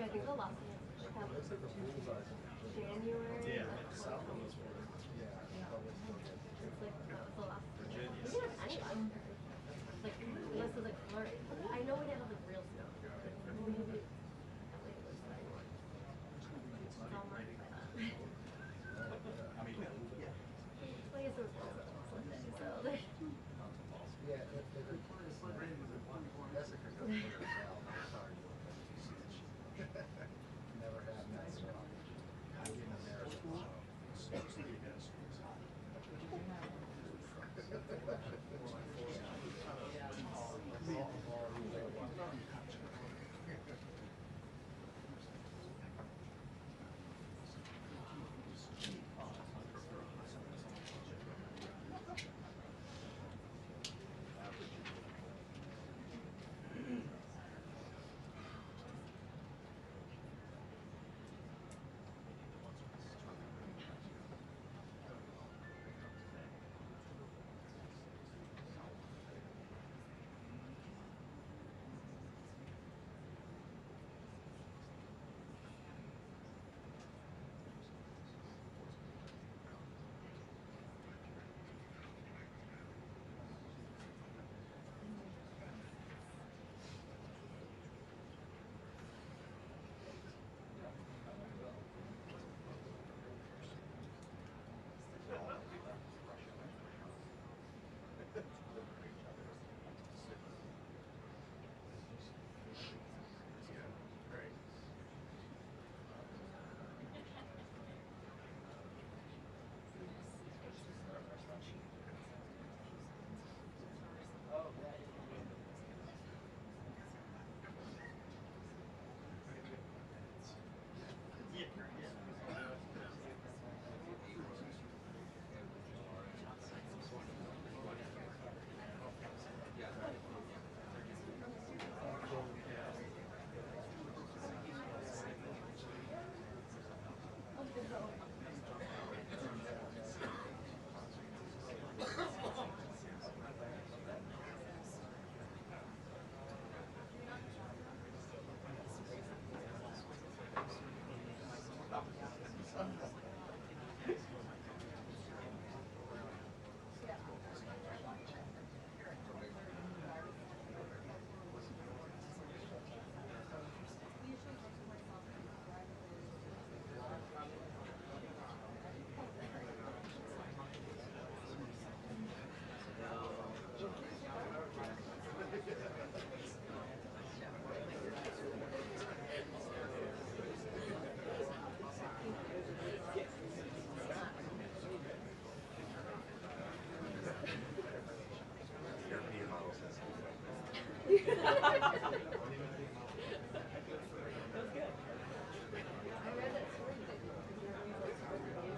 Yeah, I think the last one was January. Yeah. It's like that was the last. Virginia. We didn't have anyone. Like unless it was like flurry. I know we didn't have like real snow. Maybe LA was like summer by that. I mean, yeah. Well, I guess it was also Sunday, so they. Yeah, Jessica goes for herself. Sorry. Never had that song. I didn't there.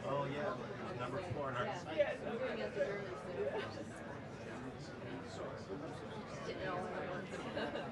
Oh yeah, number 4 in our Yeah. site. Yeah. I'm doing it German soon. Didn't know what I wanted.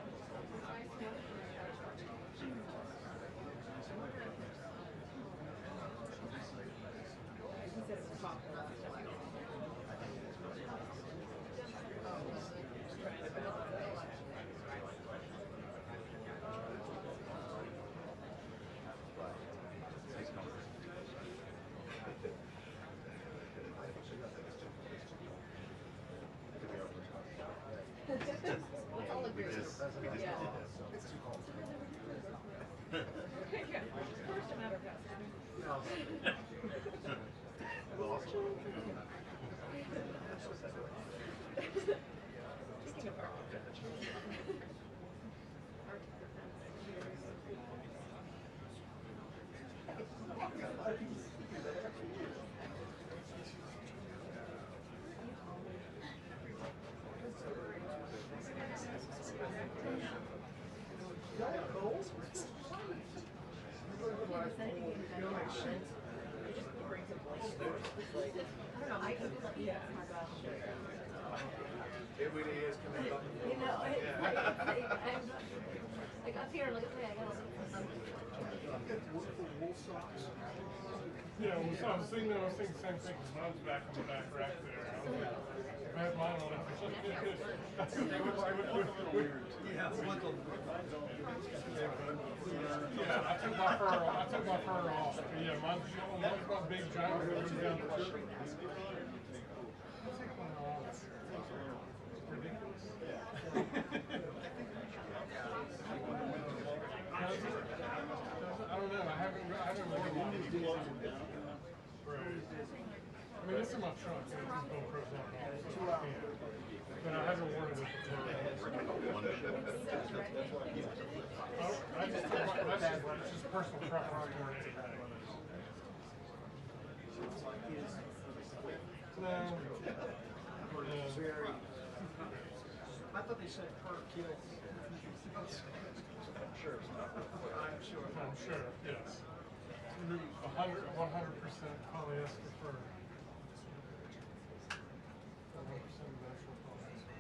All agree. We just did this. It's too cold. First matter of Well, also, Speaking of art. It really is coming up. You know, like up here, look at me, I gotta look for something. Yeah, well, so I was thinking the same thing. Mine's back on the back rack there. I was like, if I had mine on it, it would look a little weird. yeah, it's like a, Yeah, my fur off. But yeah, mine's my big giant that comes down the shirt. I'll take one off. It's ridiculous. I don't know. I haven't worn one. Right. I mean, it's in my trunk. And it's just GoPro's on it all. But I haven't worn it with the fur. I just took my, that's just personal preference more than anything. No. I thought they said per kill. Sure. I'm sure. I'm sure, yes. 100% polyester fur. 100% natural polyester.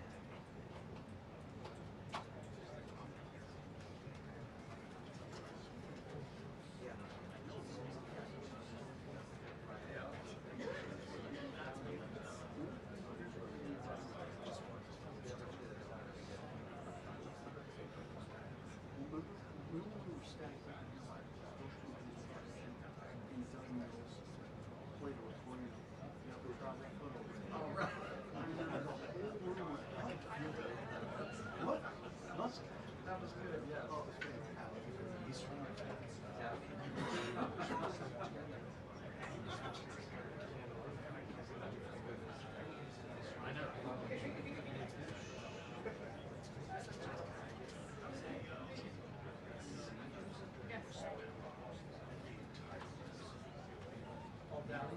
What? Must. That was good, yeah. Oh, it was I know. all down.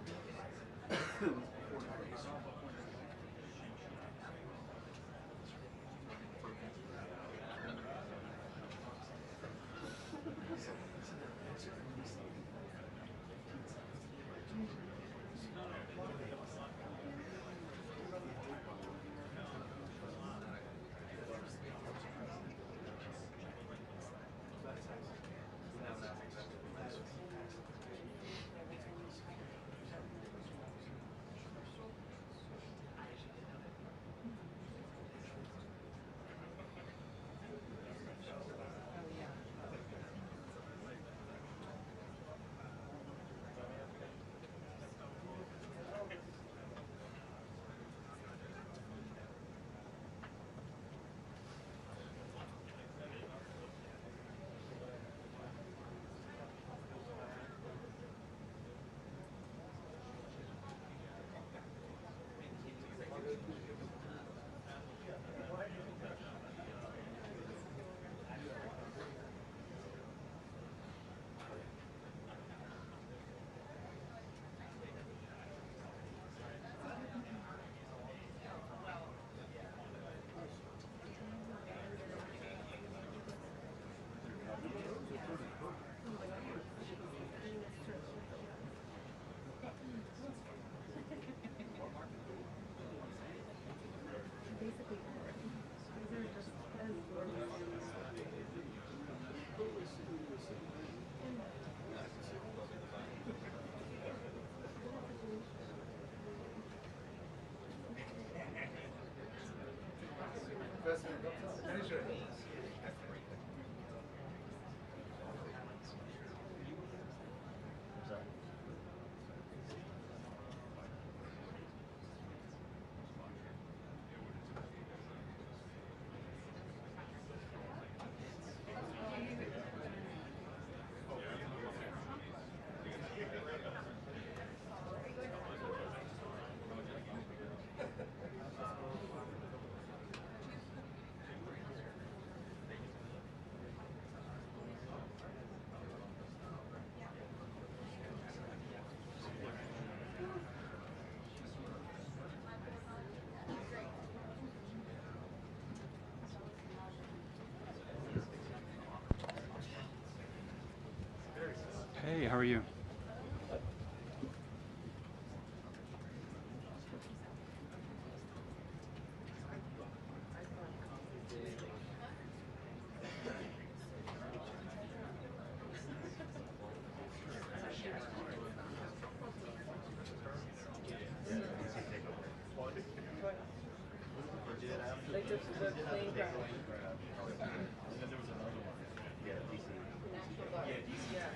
Basically, these are just as Hey, how are you? They took the clean grab. And then there was another one. Yeah, DC. Yeah.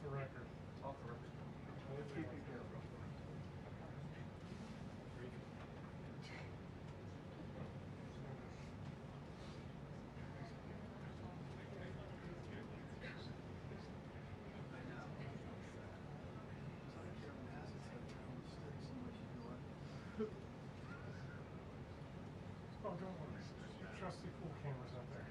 the record. Off the record. Oh, don't worry. Your trusty pool camera's up there.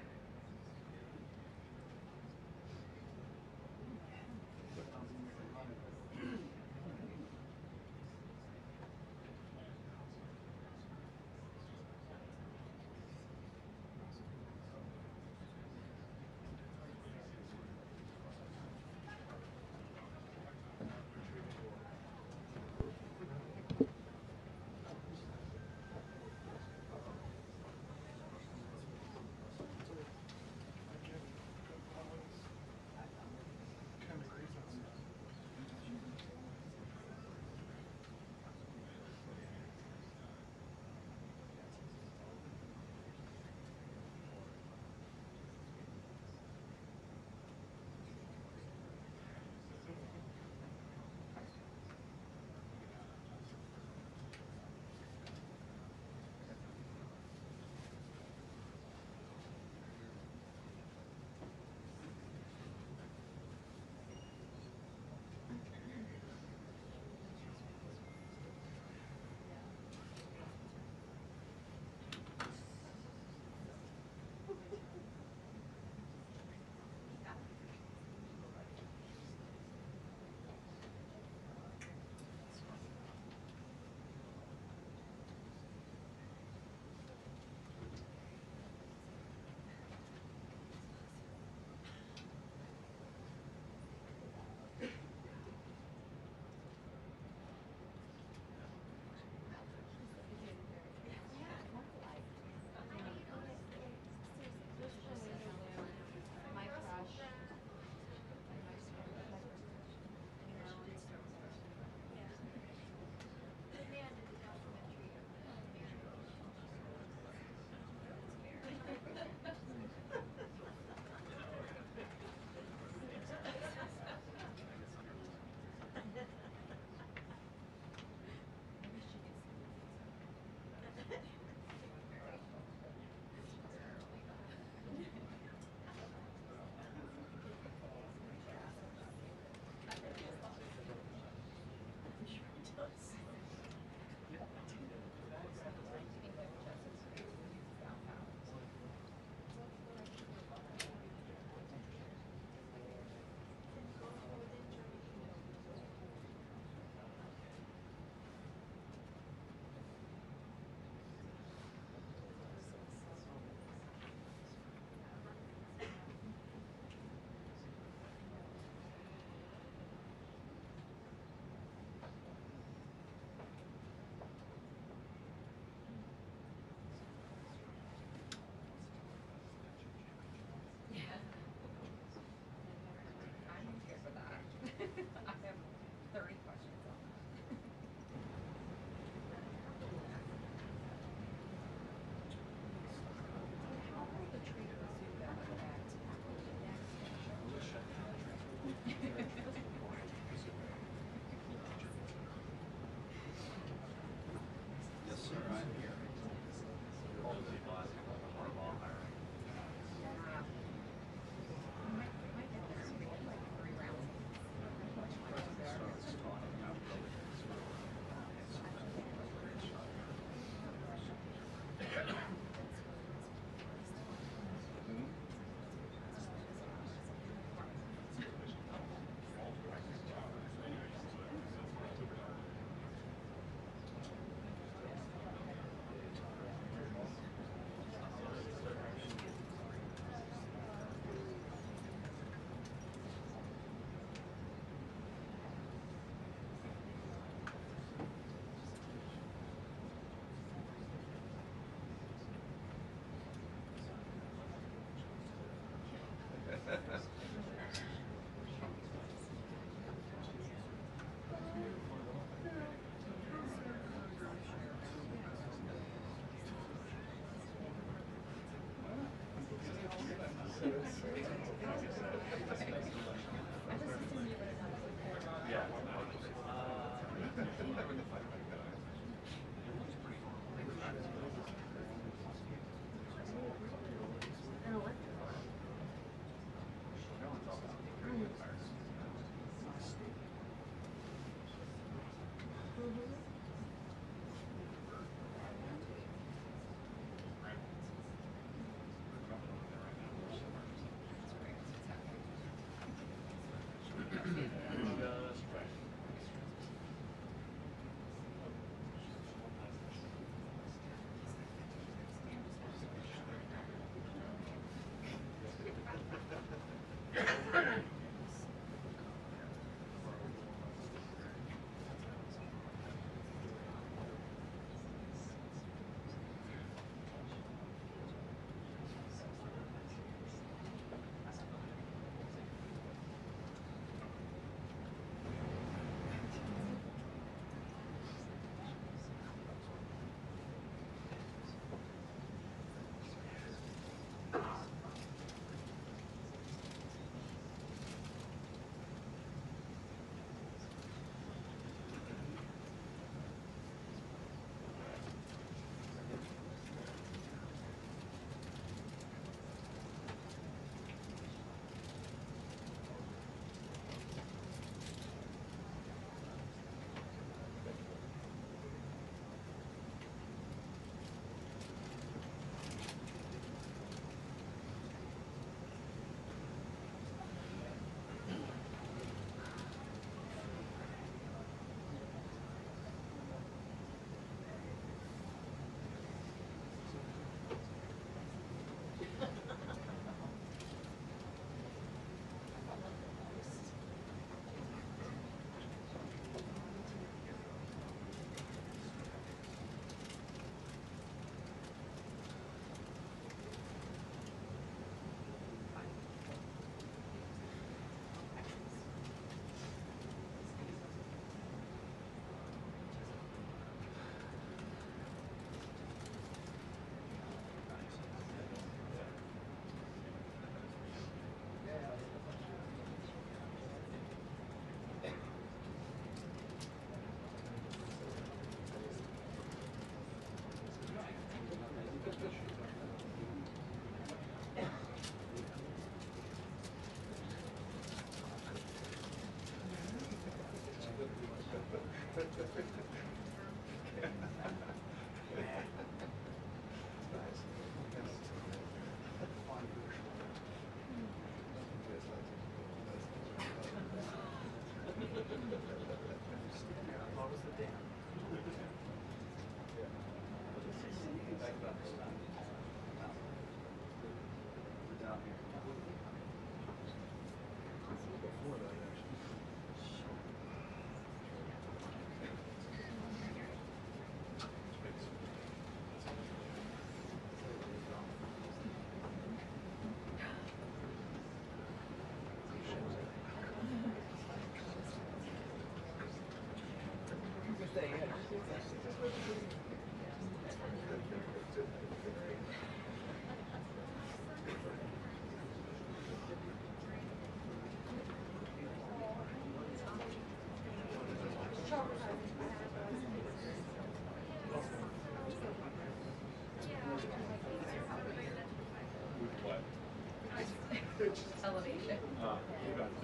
elevation.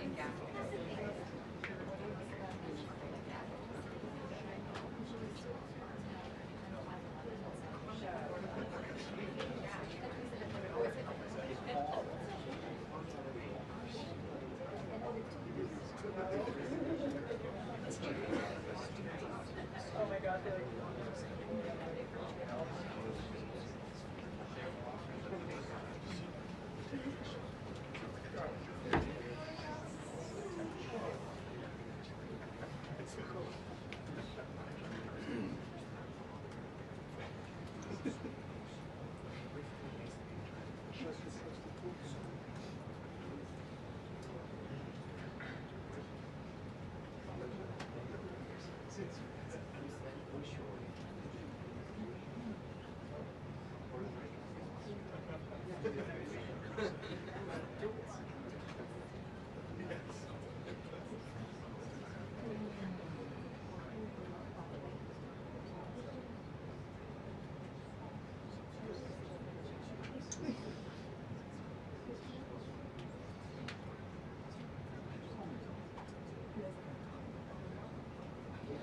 In gas. Oh my God, they're like,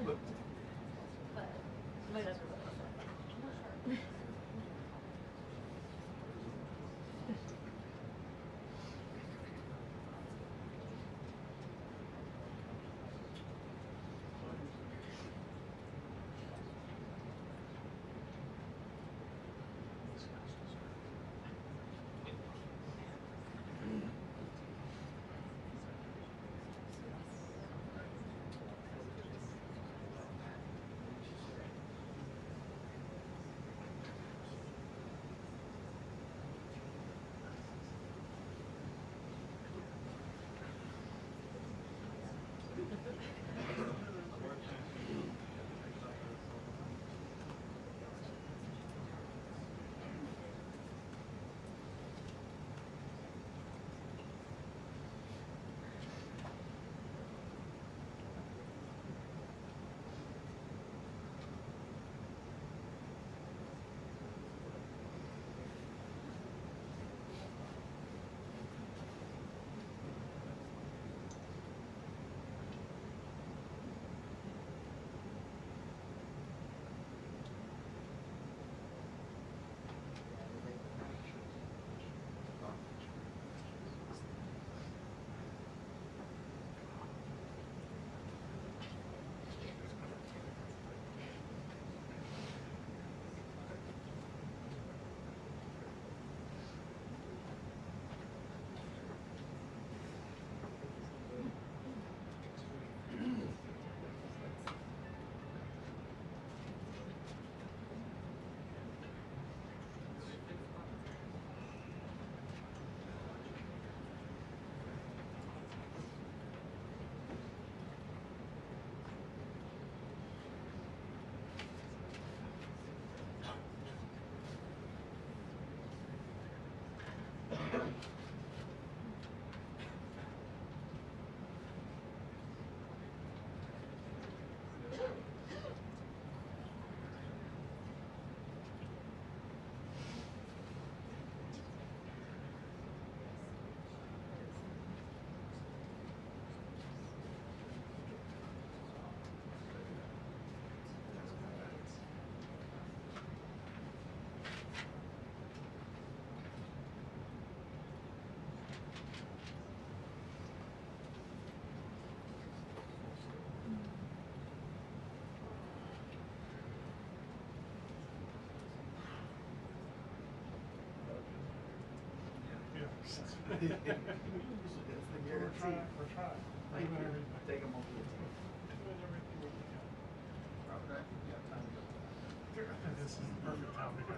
But my husband loves that. We're trying. We're doing everything. Take them over the team. Doing everything we can. Robert, you have time to go. This is the perfect time to go.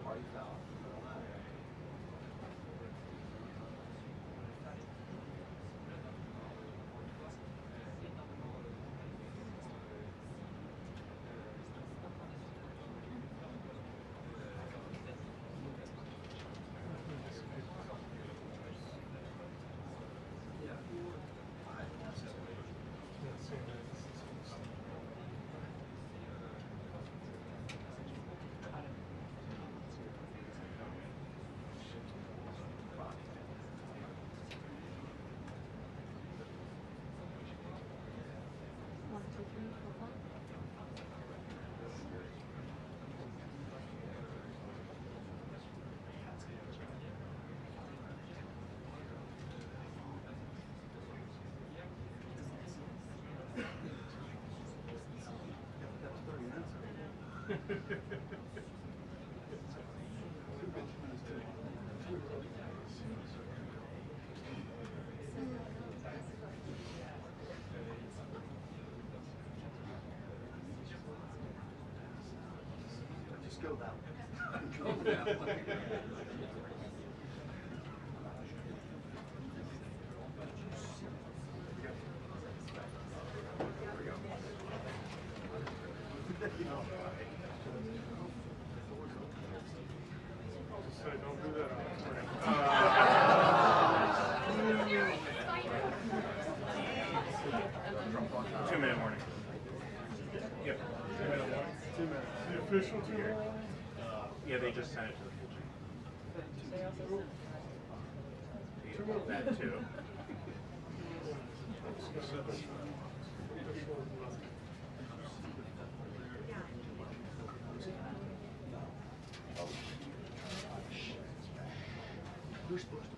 Party foul. Just go that way. Just say, don't do that on Instagram. 2-minute warning. Yep. 2 minute warning. 2 minutes. The official 2 minute warning? Yeah, they just sent it to the future. That too. Who's supposed to?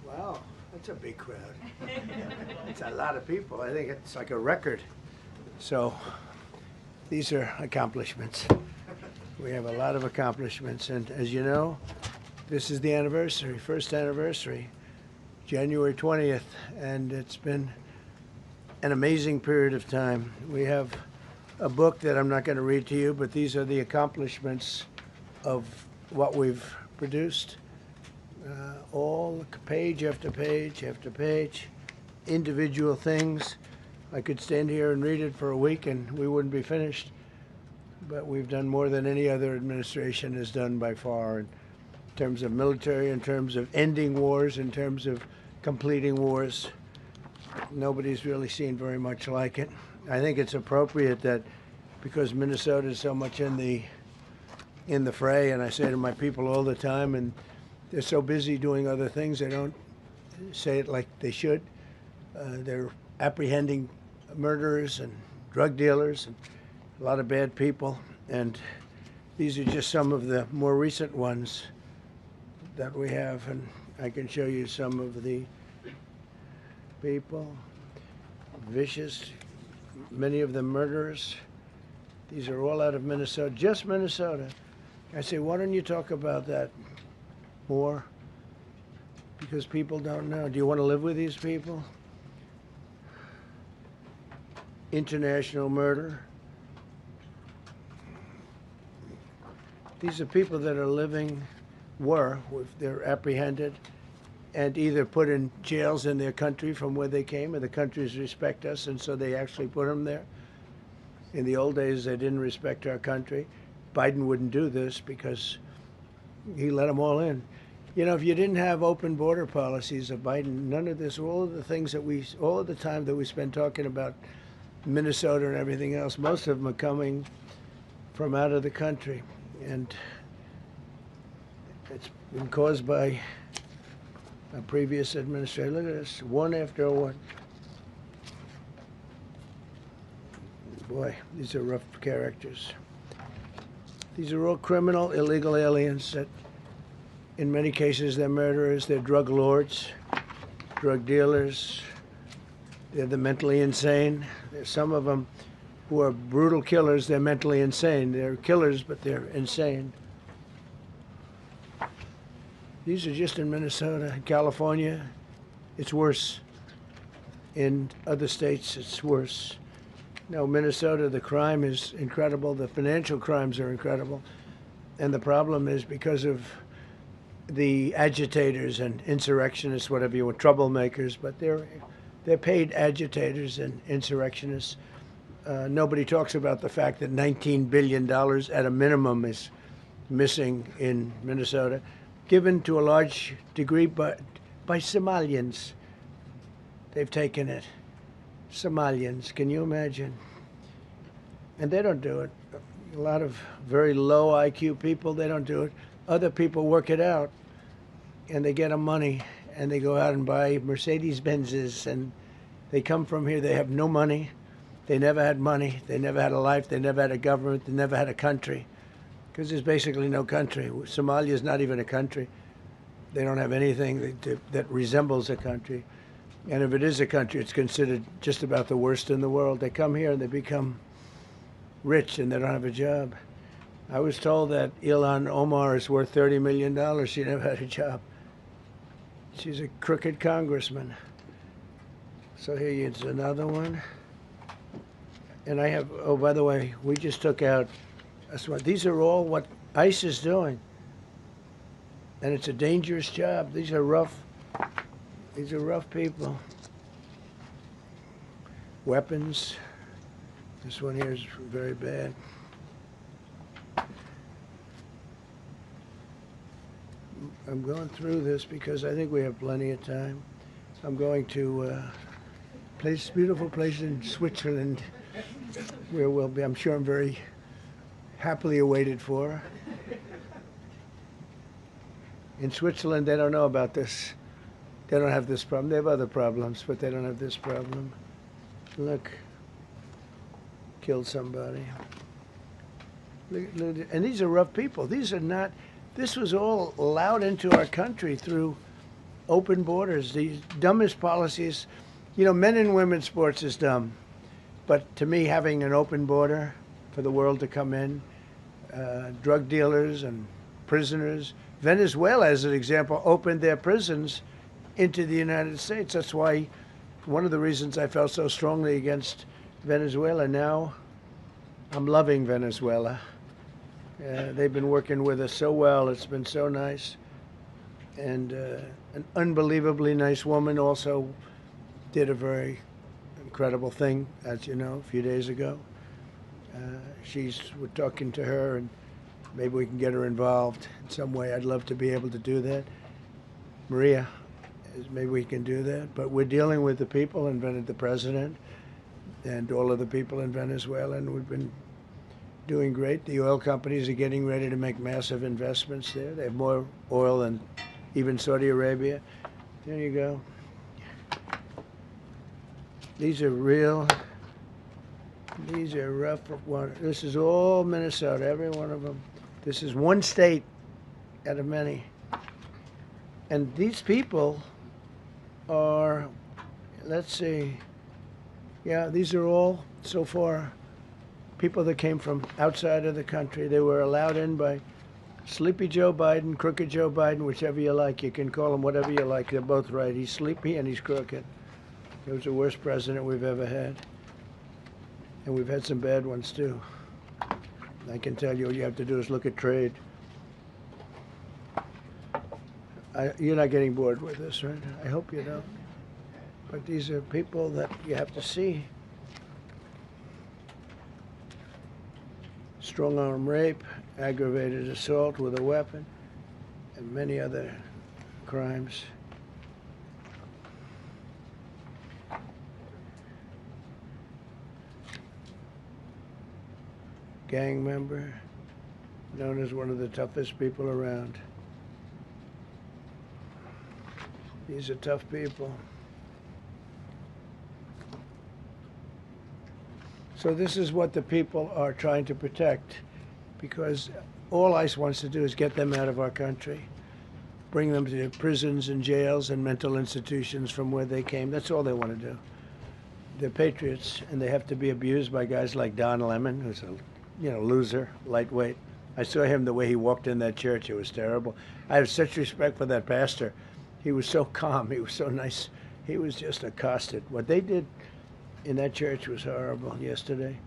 Wow, that's a big crowd. It's a lot of people. I think it's like a record. So these are accomplishments. We have a lot of accomplishments. And as you know, this is the anniversary, first anniversary, January 20th. And it's been an amazing period of time. We have a book that I'm not going to read to you, but these are the accomplishments of what we've produced. All page after page after page, individual things. I could stand here and read it for a week and we wouldn't be finished. But we've done more than any other administration has done by far in terms of military, in terms of ending wars, in terms of completing wars. Nobody's really seen very much like it. I think it's appropriate that because Minnesota is so much in the fray, and I say to my people all the time, and they're so busy doing other things, they don't say it like they should. They're apprehending murderers and drug dealers and a lot of bad people. And these are just some of the more recent ones that we have. And I can show you some of the people. Vicious, many of them murderers. These are all out of Minnesota, just Minnesota. I say, why don't you talk about that more? Because people don't know. Do you want to live with these people? International murder. These are people that are living, they're apprehended and either put in jails in their country from where they came, and the countries respect us, and so they actually put them there. In the old days, they didn't respect our country. Biden wouldn't do this because he let them all in. You know, if you didn't have open border policies of Biden, none of this, all of the things that all of the time that we spend talking about Minnesota and everything else, most of them are coming from out of the country. And it's been caused by a previous administration. Look at this, one after one. Boy, these are rough characters. These are all criminal, illegal aliens that, in many cases, they're murderers, they're drug lords, drug dealers, they're the mentally insane. There's some of them who are brutal killers, they're mentally insane. They're killers, but they're insane. These are just in Minnesota. In California, it's worse. In other states, it's worse. Now, Minnesota, the crime is incredible. The financial crimes are incredible. And the problem is because of the agitators and insurrectionists, whatever you want, troublemakers, but they're paid agitators and insurrectionists. Nobody talks about the fact that $19 billion at a minimum is missing in Minnesota, given to a large degree by Somalians. They've taken it. Somalians, can you imagine? And they don't do it. A lot of very low IQ people, they don't do it. Other people work it out, and they get them money, and they go out and buy Mercedes-Benzes, and they come from here, they have no money. They never had money. They never had a life. They never had a government. They never had a country, because there's basically no country. Somalia is not even a country. They don't have anything that resembles a country. And if it is a country, it's considered just about the worst in the world. They come here and they become rich and they don't have a job. I was told that Ilhan Omar is worth $30 million. She never had a job. She's a crooked congressman. So here's another one. And I have, oh, by the way, we just took out, these are all what ICE is doing. And it's a dangerous job. These are rough people. Weapons. This one here is very bad. I'm going through this because I think we have plenty of time. I'm going to beautiful place in Switzerland where we'll be, I'm sure I'm very happily awaited for. In Switzerland, they don't know about this. They don't have this problem. They have other problems, but they don't have this problem. Look, killed somebody. Look, and these are rough people. These are not, this was all allowed into our country through open borders. The dumbest policies, you know, men and women's sports is dumb. But to me, having an open border for the world to come in, drug dealers and prisoners, Venezuela, as an example, opened their prisons into the United States. That's why one of the reasons I felt so strongly against Venezuela. Now I'm loving Venezuela. They've been working with us so well. It's been so nice. And an unbelievably nice woman also did a very incredible thing, as you know, a few days ago. We're talking to her, and maybe we can get her involved in some way. I'd love to be able to do that. Maria, maybe we can do that. But we're dealing with the people and the president and all of the people in Venezuela, and we've been doing great. The oil companies are getting ready to make massive investments there. They have more oil than even Saudi Arabia. There you go. These are rough water. This is all Minnesota, every one of them. This is one state out of many. And these people are, let's see, yeah, these are all, so far, people that came from outside of the country. They were allowed in by Sleepy Joe Biden, Crooked Joe Biden, whichever you like. You can call him whatever you like. They're both right. He's sleepy and he's crooked. He was the worst president we've ever had. And we've had some bad ones, too. I can tell you, all you have to do is look at trade. You're not getting bored with this, right? I hope you don't. But these are people that you have to see. Strong-arm rape, aggravated assault with a weapon, and many other crimes. Gang member, known as one of the toughest people around. These are tough people. So this is what the people are trying to protect, because all ICE wants to do is get them out of our country, bring them to prisons and jails and mental institutions from where they came. That's all they want to do. They're patriots, and they have to be abused by guys like Don Lemon, who's a loser, lightweight. I saw him the way he walked in that church. It was terrible. I have such respect for that pastor. He was so calm. He was so nice. He was just accosted. What they did in that church was horrible yesterday.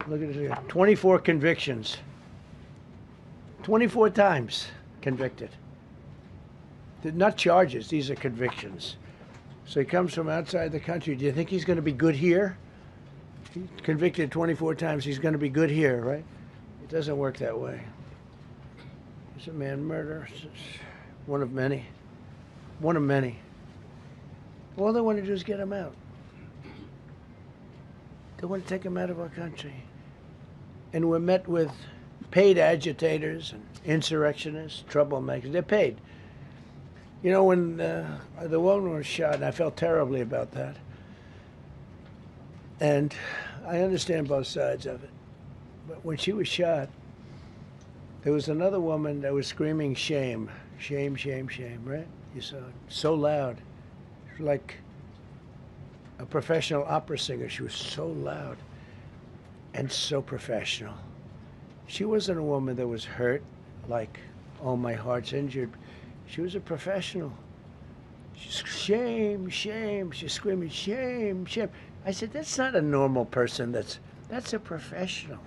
Look at it. 24 convictions. 24 times convicted. They're not charges. These are convictions. So he comes from outside the country. Do you think he's going to be good here? He's convicted 24 times. He's going to be good here, right? It doesn't work that way. There's a man murder. It's one of many. One of many. All they want to do is get him out. They want to take him out of our country. And we're met with paid agitators and insurrectionists, troublemakers. They're paid. You know, when the woman was shot, and I felt terribly about that. And I understand both sides of it. But when she was shot, there was another woman that was screaming shame, shame, shame, shame, right? You saw it. So loud. Like a professional opera singer. She was so loud and so professional. She wasn't a woman that was hurt, like, oh, my heart's injured. She was a professional. She's shame, shame. She's screaming shame, shame. I said, that's not a normal person. That's a professional.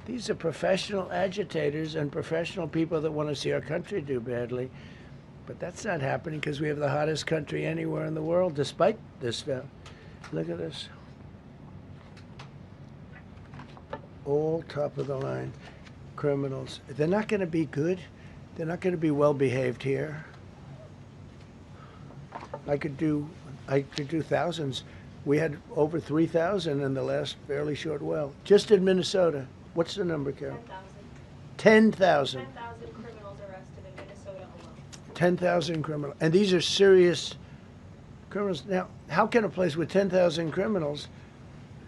These are professional agitators and professional people that want to see our country do badly. But that's not happening because we have the hottest country anywhere in the world, despite this stuff. Look at this. All top of the line criminals. They're not going to be good. They're not going to be well behaved here. I could do thousands. We had over 3,000 in the last fairly short while. Just in Minnesota. What's the number, Carol? 10,000. 10,000 criminals arrested in Minnesota alone. 10,000 criminals. And these are serious criminals. Now, how can a place with 10,000 criminals,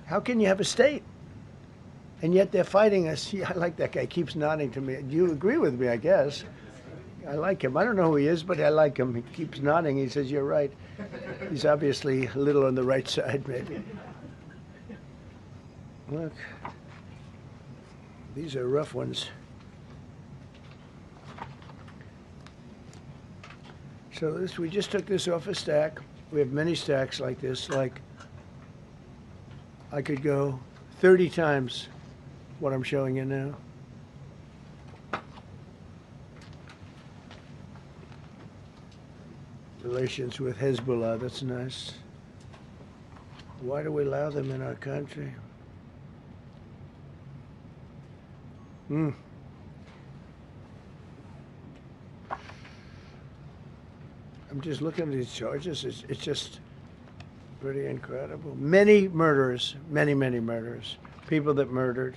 how can you have a state? And yet they're fighting us. Yeah, I like that guy. He keeps nodding to me. You agree with me, I guess. I like him. I don't know who he is, but I like him. He keeps nodding. He says, you're right. He's obviously a little on the right side, maybe. Look. These are rough ones. So this, we just took this off a stack. We have many stacks like this. Like, I could go 30 times what I'm showing you now. Relations with Hezbollah, that's nice. Why do we allow them in our country? I'm just looking at these charges. It's just pretty incredible. Many murderers, many, many murderers. People that murdered.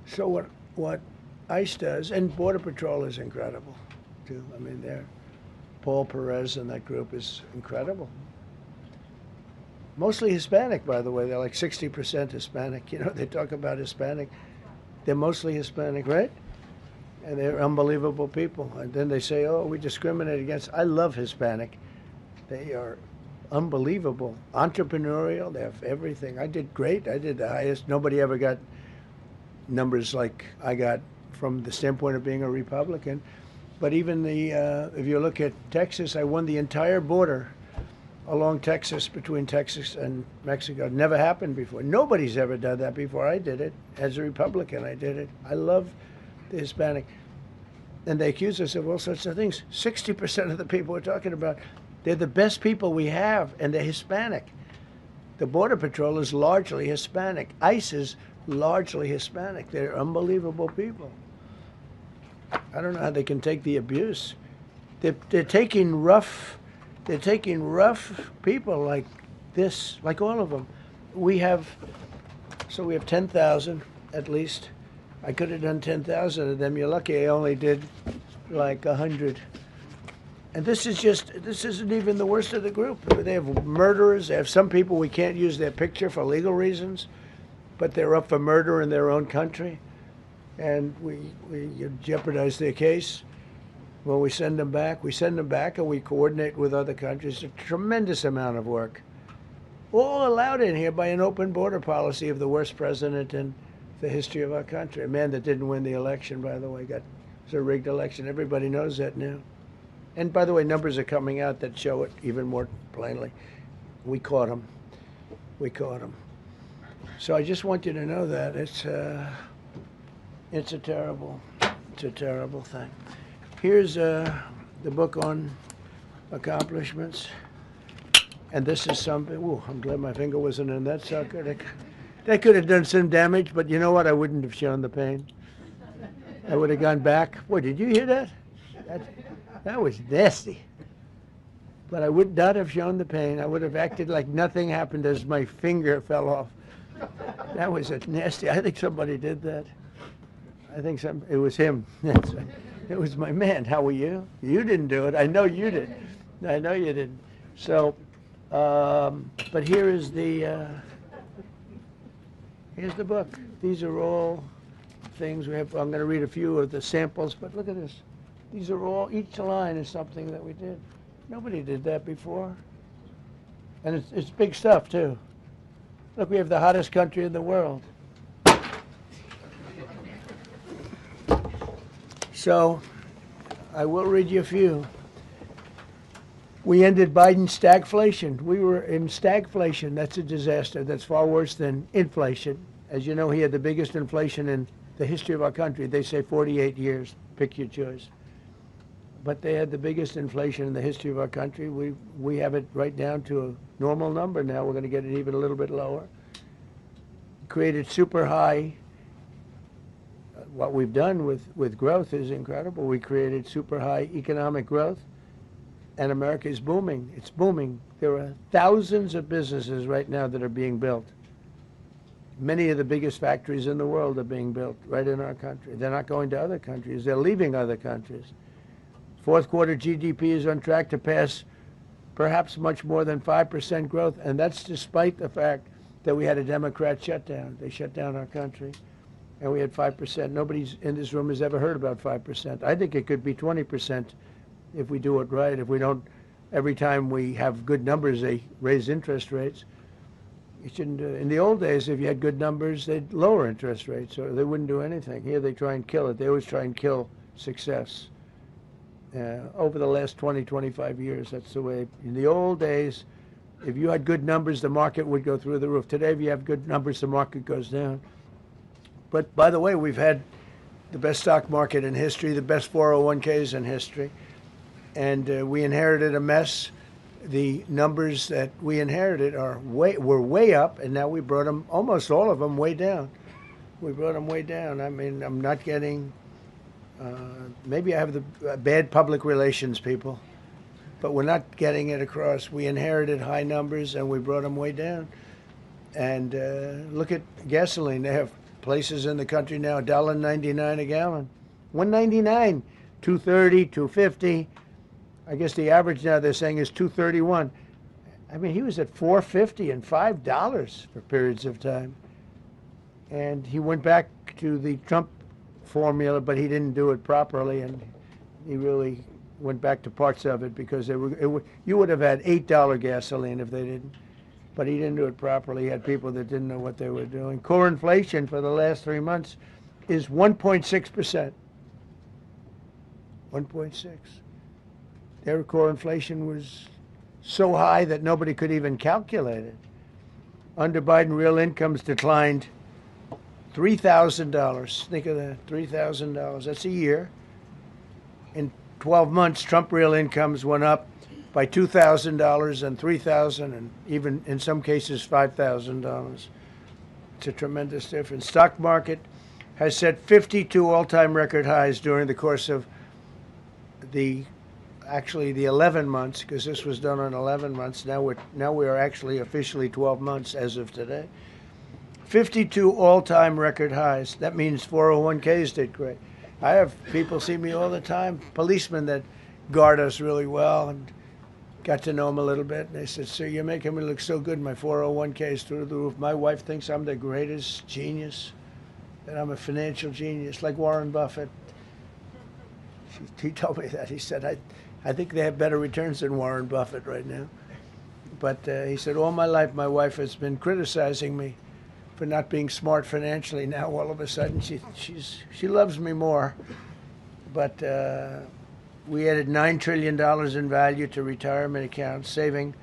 So what ICE does, and Border Patrol is incredible, too. I mean, Paul Perez and that group is incredible. Mostly Hispanic, by the way. They're like 60% Hispanic. You know, they talk about Hispanic. They're mostly Hispanic, right? And they're unbelievable people. And then they say, oh, we discriminate against. I love Hispanic. They are unbelievable. Entrepreneurial. They have everything. I did great. I did the highest. Nobody ever got numbers like I got from the standpoint of being a Republican. But even if you look at Texas, I won the entire border along Texas, between Texas and Mexico. It never happened before. Nobody's ever done that before. I did it. As a Republican, I did it. I love the Hispanic. And they accuse us of all sorts of things. 60% of the people we're talking about, they're the best people we have, and they're Hispanic. The Border Patrol is largely Hispanic. ICE is largely Hispanic. They're unbelievable people. I don't know how they can take the abuse. They're taking rough people like this, like all of them. We have 10,000 at least. I could have done 10,000 of them. You're lucky I only did like 100. And this isn't even the worst of the group. They have murderers. They have some people we can't use their picture for legal reasons, but they're up for murder in their own country. And we jeopardize their case. When we send them back and we coordinate with other countries. A tremendous amount of work. All allowed in here by an open border policy of the worst president in the history of our country. A man that didn't win the election, by the way. It was a rigged election. Everybody knows that now. And by the way, numbers are coming out that show it even more plainly. We caught him. We caught him. So I just want you to know that it's a terrible thing. Here's the book on accomplishments. And this is something, ooh, I'm glad my finger wasn't in that sucker. That could have done some damage, but you know what? I wouldn't have shown the pain. I would have gone back. Boy, did you hear that? That was nasty. But I would not have shown the pain. I would have acted like nothing happened as my finger fell off. That was a nasty. I think somebody did that. I think it was him. It was my man. How were you? You didn't do it. I know you did. I know you didn't. So, but here's the book. These are all things we have. I'm going to read a few of the samples, but look at this. These are all, each line is something that we did. Nobody did that before. And it's big stuff, too. Look, we have the hottest country in the world. So, I will read you a few. We ended Biden's stagflation. We were in stagflation. That's a disaster. That's far worse than inflation. As you know, he had the biggest inflation in the history of our country. They say 48 years. Pick your choice. But they had the biggest inflation in the history of our country. We have it right down to a normal number now. We're going to get it even a little bit lower. Created super high. What we've done with growth is incredible. We created super high economic growth, and America is booming. It's booming. There are thousands of businesses right now that are being built. Many of the biggest factories in the world are being built right in our country. They're not going to other countries. They're leaving other countries. Fourth quarter GDP is on track to pass perhaps much more than 5% growth, and that's despite the fact that we had a Democrat shutdown. They shut down our country, and we had 5%. Nobody in this room has ever heard about 5%. I think it could be 20% if we do it right. If we don't, every time we have good numbers, they raise interest rates. You shouldn't do it. In the old days, if you had good numbers, they'd lower interest rates, or they wouldn't do anything. Here they try and kill it. They always try and kill success. Over the last 20, 25 years, that's the way. In the old days, if you had good numbers, the market would go through the roof. Today, if you have good numbers, the market goes down. But by the way, we've had the best stock market in history, the best 401ks in history, and we inherited a mess. The numbers that we inherited were way up, and now we brought them, almost all of them, way down. We brought them way down. I mean, I'm not getting... maybe I have the bad public relations people, but we're not getting it across. We inherited high numbers and we brought them way down. And look at gasoline. They have places in the country now, $1.99 a gallon. $1.99, $2.30, $2.50. I guess the average now they're saying is $2.31. I mean, he was at $4.50 and $5 for periods of time. And he went back to the Trump formula, but he didn't do it properly, and he really went back to parts of it because you would have had $8 gasoline if they didn't, but he didn't do it properly. He had people that didn't know what they were doing. Core inflation for the last 3 months is 1.6%. 1.6. Their core inflation was so high that nobody could even calculate it. Under Biden, real incomes declined $3,000. Think of that, $3,000. That's a year. In 12 months, Trump real incomes went up by $2,000 and $3,000 and even in some cases $5,000. It's a tremendous difference. Stock market has set 52 all-time record highs during the course of the 11 months, because this was done on 11 months. Now we are actually officially 12 months as of today. 52 all-time record highs. That means 401ks did great. I have people see me all the time, policemen that guard us really well, and got to know them a little bit. And they said, "Sir, you're making me look so good. My 401ks through the roof. My wife thinks I'm the greatest genius, that I'm a financial genius, like Warren Buffett." He told me that. He said, I think they have better returns than Warren Buffett right now. But he said, all my life my wife has been criticizing me for not being smart financially. Now all of a sudden she loves me more. But we added $9 trillion in value to retirement accounts, saving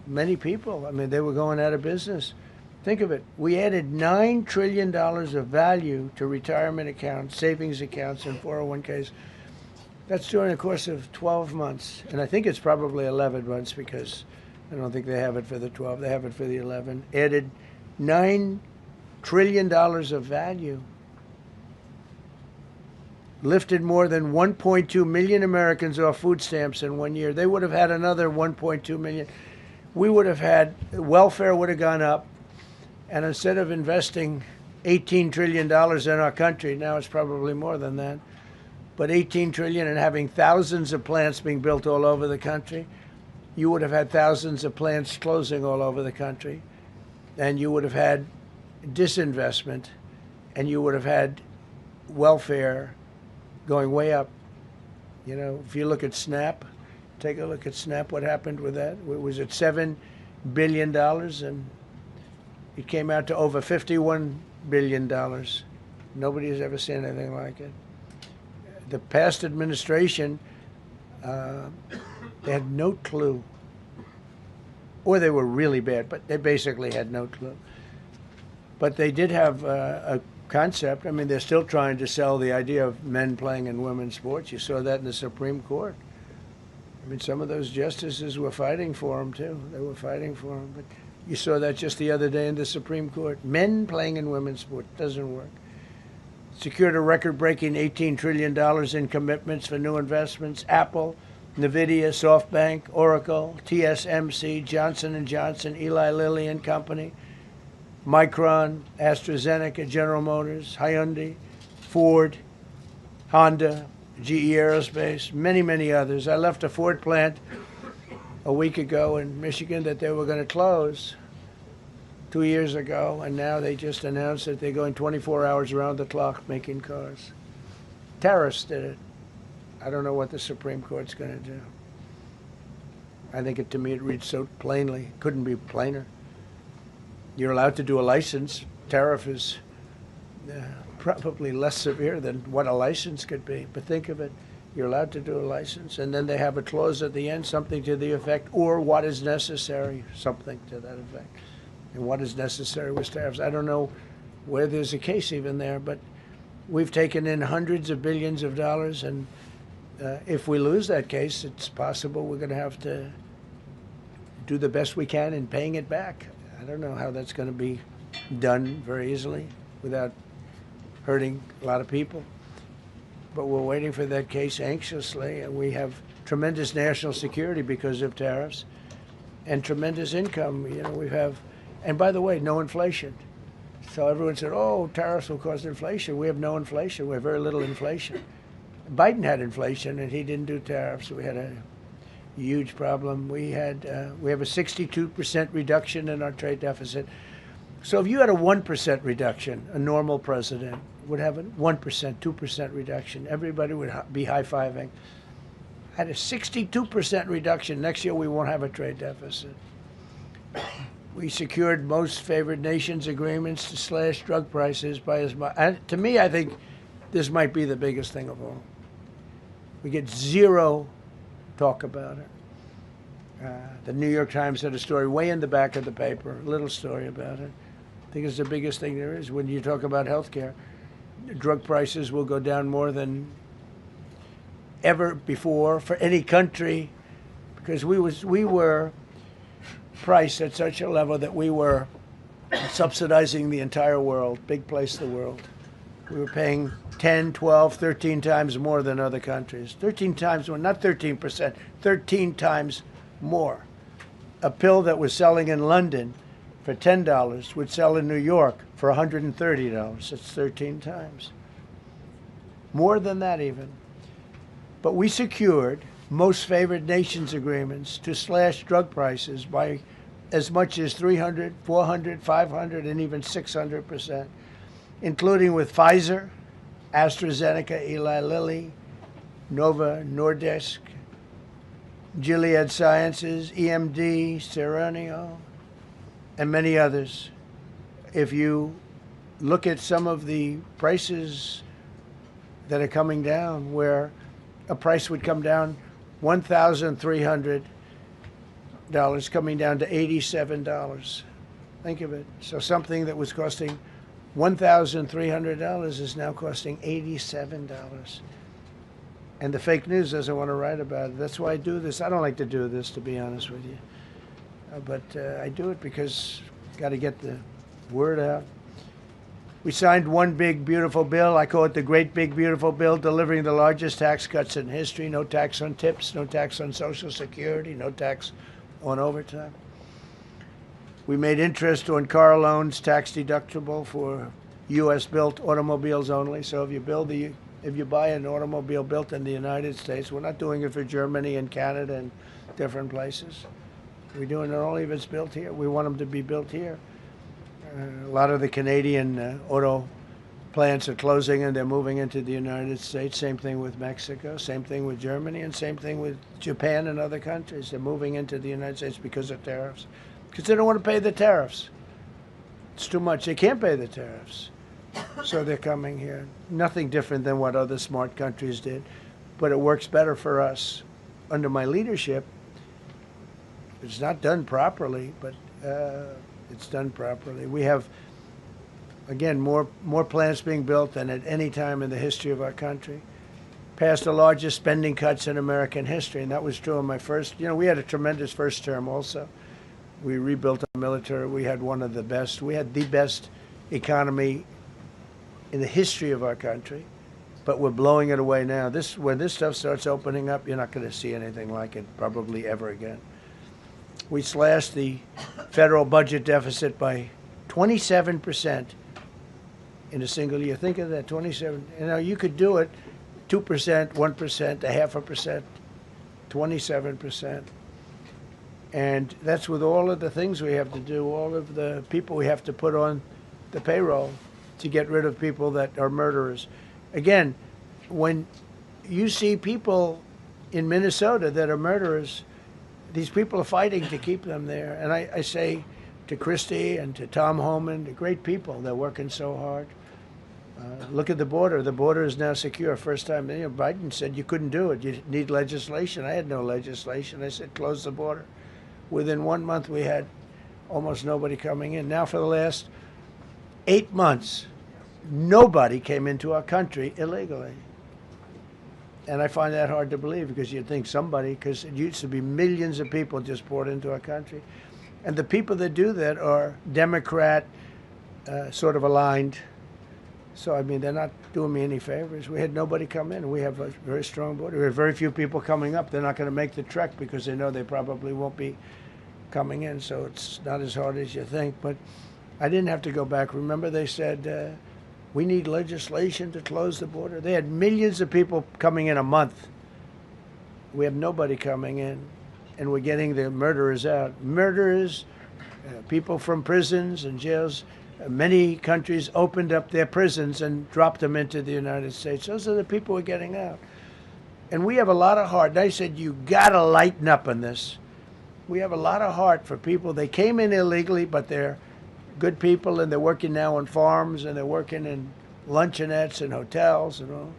many people. I mean, they were going out of business. Think of it. We added $9 trillion of value to retirement accounts, savings accounts, and 401ks. That's during the course of 12 months. And I think it's probably 11 months because I don't think they have it for the 12. They have it for the 11. Added $9 trillion of value. Lifted more than 1.2 million Americans off food stamps in 1 year. They would have had another 1.2 million. We would have had, welfare would have gone up. And instead of investing $18 trillion in our country, now it's probably more than that, but $18 trillion and having thousands of plants being built all over the country, you would have had thousands of plants closing all over the country. And you would have had disinvestment, and you would have had welfare going way up. You know, if you look at SNAP, take a look at SNAP, what happened with that? It was at $7 billion, and it came out to over $51 billion. Nobody has ever seen anything like it. The past administration, they had no clue. Or they were really bad, but they basically had no clue. But they did have a concept. I mean, they're still trying to sell the idea of men playing in women's sports. You saw that in the Supreme Court. I mean, some of those justices were fighting for them, too. They were fighting for them. But you saw that just the other day in the Supreme Court. Men playing in women's sports doesn't work. Secured a record-breaking $18 trillion in commitments for new investments. Apple, NVIDIA, SoftBank, Oracle, TSMC, Johnson & Johnson, Eli Lilly and Company, Micron, AstraZeneca, General Motors, Hyundai, Ford, Honda, GE Aerospace, many, many others. I left a Ford plant a week ago in Michigan that they were going to close 2 years ago, and now they just announced that they're going 24 hours around the clock making cars. Tariffs did it. I don't know what the Supreme Court's going to do. I think to me it reads so plainly. Couldn't be plainer. You're allowed to do a license. Tariff is probably less severe than what a license could be. But think of it. You're allowed to do a license, and then they have a clause at the end, something to the effect, or what is necessary, something to that effect. And what is necessary with tariffs. I don't know where there's a case even there, but we've taken in hundreds of billions of dollars, and if we lose that case, it's possible we're going to have to do the best we can in paying it back. I don't know how that's going to be done very easily without hurting a lot of people. But we're waiting for that case anxiously, and we have tremendous national security because of tariffs and tremendous income. You know, we have, and by the way, no inflation. So everyone said, oh, tariffs will cause inflation. We have no inflation. We have very little inflation. Biden had inflation, and he didn't do tariffs. We had a huge problem. We have a 62% reduction in our trade deficit. So if you had a 1% reduction, a normal president would have a 1%, 2% reduction. Everybody would be high-fiving. At a 62% reduction, next year we won't have a trade deficit. We secured most favored nations agreements to slash drug prices by as much. And to me, I think this might be the biggest thing of all. We get zero talk about it. The New York Times had a story way in the back of the paper, a little story about it. I think it's the biggest thing there is when you talk about health care. Drug prices will go down more than ever before for any country because we were priced at such a level that we were subsidizing the entire world, big place of the world. We were paying 10, 12, 13 times more than other countries. 13 times more, not 13%, 13 times more. A pill that was selling in London for $10 would sell in New York for $130. It's 13 times. More than that even. But we secured most favored nations agreements to slash drug prices by as much as 300, 400, 500, and even 600%, including with Pfizer, AstraZeneca, Eli Lilly, Novo Nordisk, Gilead Sciences, EMD, Serenio, and many others. If you look at some of the prices that are coming down, where a price would come down $1,300 coming down to $87. Think of it. So something that was costing $1,300 is now costing $87. And the fake news doesn't want to write about it. That's why I do this. I don't like to do this, to be honest with you. But I do it because got to get the word out. We signed one big, beautiful bill. I call it the Great Big Beautiful Bill, delivering the largest tax cuts in history. No tax on tips, no tax on Social Security, no tax on overtime. We made interest on car loans tax deductible for U.S.-built automobiles only. So if you buy an automobile built in the United States, we're not doing it for Germany and Canada and different places. We're doing it only if it's built here. We want them to be built here. A lot of the Canadian auto plants are closing and they're moving into the United States. Same thing with Mexico, same thing with Germany, and same thing with Japan and other countries. They're moving into the United States because of tariffs. Because they don't want to pay the tariffs. It's too much. They can't pay the tariffs. So they're coming here. Nothing different than what other smart countries did. But it works better for us. Under my leadership, it's not done properly, but it's done properly. We have, again, more plants being built than at any time in the history of our country. Passed the largest spending cuts in American history, and that was true in my first. We had a tremendous first term also. We rebuilt our military. We had one of the best. We had the best economy in the history of our country, but we're blowing it away now. When this stuff starts opening up, you're not going to see anything like it probably ever again. We slashed the federal budget deficit by 27% in a single year. Think of that, 27. You could do it 2%, 1%, 0.5%, 27%. And that's with all of the things we have to do, all of the people we have to put on the payroll to get rid of people that are murderers. Again, when you see people in Minnesota that are murderers, these people are fighting to keep them there. And I say to Christie and to Tom Homan, the great people, they're working so hard. Look at the border. The border is now secure. First time, Biden said you couldn't do it. You need legislation. I had no legislation. I said close the border. Within 1 month, we had almost nobody coming in. Now for the last 8 months, nobody came into our country illegally. And I find that hard to believe because you'd think somebody, because it used to be millions of people just poured into our country. And the people that do that are Democrat sort of aligned. So, I mean, they're not doing me any favors. We had nobody come in. We have a very strong border. We have very few people coming up. They're not going to make the trek because they know they probably won't be coming in. So it's not as hard as you think. But I didn't have to go back. Remember, they said, we need legislation to close the border. They had millions of people coming in a month. We have nobody coming in, and we're getting the murderers out. Murderers, people from prisons and jails. Many countries opened up their prisons and dropped them into the United States. Those are the people we're getting out. And we have a lot of heart. And I said, you got to lighten up on this. We have a lot of heart for people. They came in illegally, but they're good people, and they're working now on farms, and they're working in luncheonettes and hotels and all.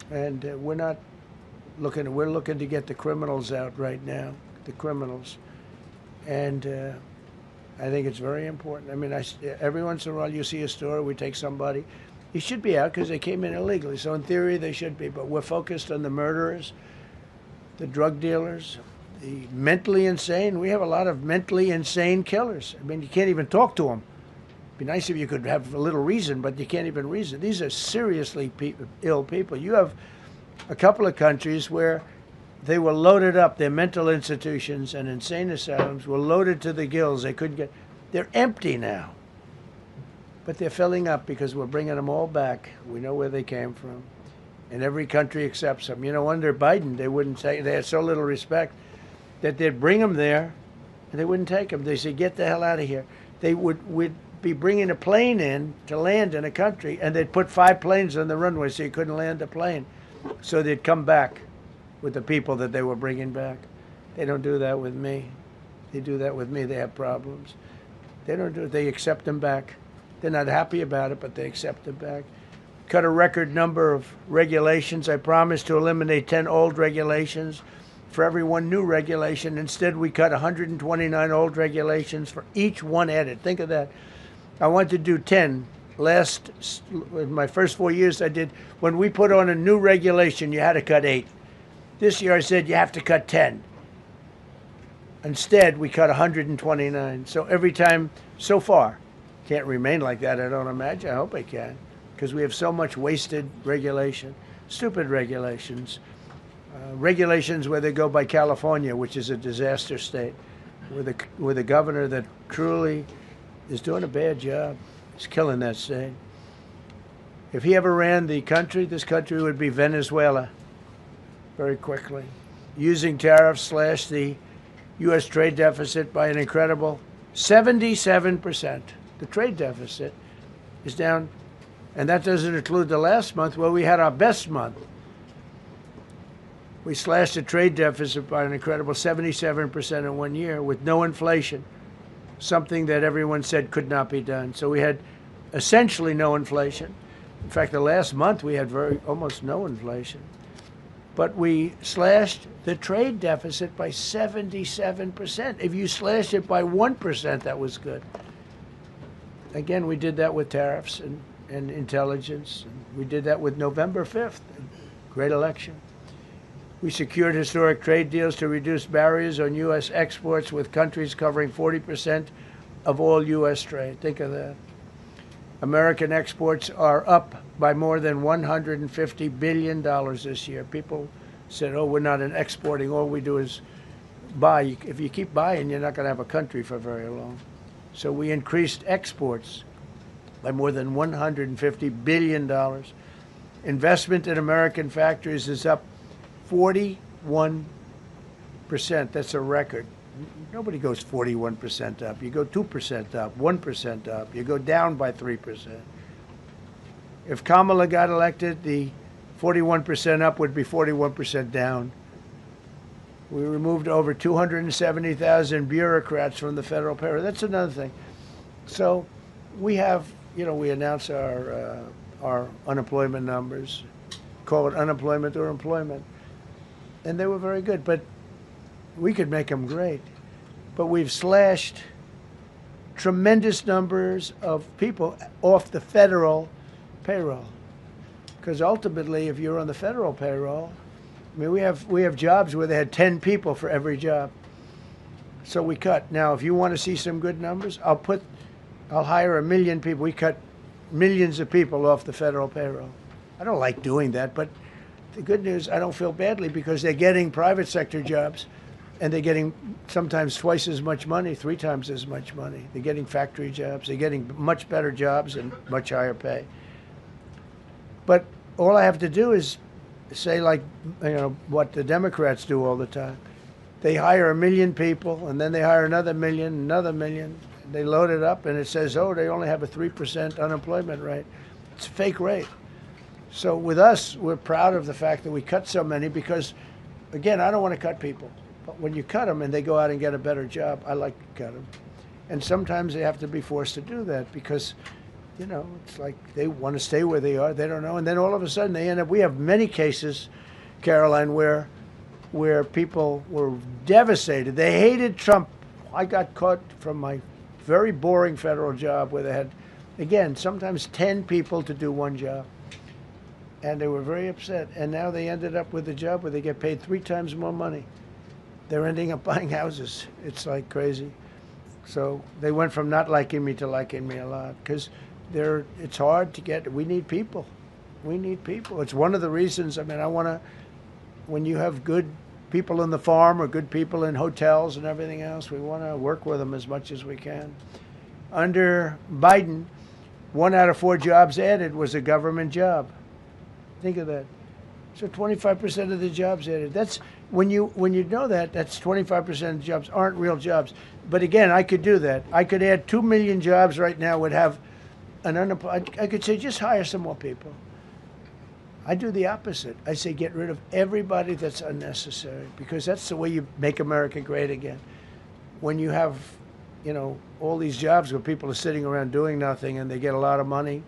And we're looking to get the criminals out right now, the criminals. And I think it's very important. I mean, every once in a while you see a story, we take somebody. He should be out because they came in illegally. So in theory, they should be. But we're focused on the murderers, the drug dealers, the mentally insane. We have a lot of mentally insane killers. I mean, you can't even talk to them. It'd be nice if you could have a little reason, but you can't even reason. These are seriously ill people. You have a couple of countries where they were loaded up. Their mental institutions and insane asylums were loaded to the gills. They couldn't get. They're empty now. But they're filling up because we're bringing them all back. We know where they came from. And every country accepts them. Under Biden, they wouldn't take. They had so little respect that they'd bring them there, and they wouldn't take them. They said, get the hell out of here. They would be bringing a plane in to land in a country, and they'd put 5 planes on the runway so you couldn't land the plane. So they'd come back with the people that they were bringing back. They don't do that with me. They do that with me, they have problems. They don't do it. They accept them back. They're not happy about it, but they accept them back. Cut a record number of regulations. I promised to eliminate 10 old regulations for every one new regulation. Instead, we cut 129 old regulations for each one added. Think of that. I want to do 10 in my first 4 years I did, when we put on a new regulation, you had to cut 8. This year I said you have to cut 10. Instead, we cut 129. So every time, so far, can't remain like that, I don't imagine. I hope I can, because we have so much wasted regulation, stupid regulations. Regulations where they go by California, which is a disaster state, with a governor that truly is doing a bad job. He's killing that state. If he ever ran the country, this country would be Venezuela very quickly. Using tariffs slashed the U.S. trade deficit by an incredible 77%. The trade deficit is down, and that doesn't include the last month where we had our best month. We slashed the trade deficit by an incredible 77% in 1 year with no inflation, something that everyone said could not be done. So we had essentially no inflation. In fact, the last month we had almost no inflation. But we slashed the trade deficit by 77%. If you slashed it by 1%, that was good. Again, we did that with tariffs and intelligence. We did that with November 5th, great election. We secured historic trade deals to reduce barriers on U.S. exports with countries covering 40% of all U.S. trade. Think of that. American exports are up by more than $150 billion this year. People said, oh, we're not exporting. All we do is buy. If you keep buying, you're not going to have a country for very long. So we increased exports by more than $150 billion. Investment in American factories is up 41%. That's a record. Nobody goes 41% up. You go 2% up, 1% up. You go down by 3%. If Kamala got elected, the 41% up would be 41% down. We removed over 270,000 bureaucrats from the federal payroll. That's another thing. So we have, we announce our unemployment numbers, call it unemployment or employment. And they were very good, but we could make them great. But we've slashed tremendous numbers of people off the federal payroll. Because ultimately, if you're on the federal payroll, I mean, we have jobs where they had 10 people for every job. So we cut. Now, if you want to see some good numbers, I'll hire 1 million people. We cut millions of people off the federal payroll. I don't like doing that, but the good news, I don't feel badly because they're getting private sector jobs and they're getting sometimes twice as much money, 3 times as much money. They're getting factory jobs. They're getting much better jobs and much higher pay. But all I have to do is say, like, what the Democrats do all the time. They hire 1 million people and then they hire another million. They load it up and it says, oh, they only have a 3% unemployment rate. It's a fake rate. So with us, we're proud of the fact that we cut so many because, again, I don't want to cut people. But when you cut them and they go out and get a better job, I like to cut them. And sometimes they have to be forced to do that because, it's like they want to stay where they are. They don't know. And then all of a sudden they end up, we have many cases, Karoline, where people were devastated. They hated Trump. I got caught from my very boring federal job where they had, again, sometimes 10 people to do one job. And they were very upset. And now they ended up with a job where they get paid 3 times more money. They're ending up buying houses. It's like crazy. So they went from not liking me to liking me a lot because it's hard to get. We need people. We need people. It's one of the reasons. I mean, when you have good people in the farm or good people in hotels and everything else, we want to work with them as much as we can. Under Biden, 1 out of 4 jobs added was a government job. Think of that. So 25% of the jobs added. That's when you know that, that's 25% of the jobs aren't real jobs. But again, I could do that. I could add 2 million jobs right now, would have an unemployment. I could say just hire some more people. I do the opposite. I say get rid of everybody that's unnecessary because that's the way you make America great again. When you have, all these jobs where people are sitting around doing nothing and they get a lot of money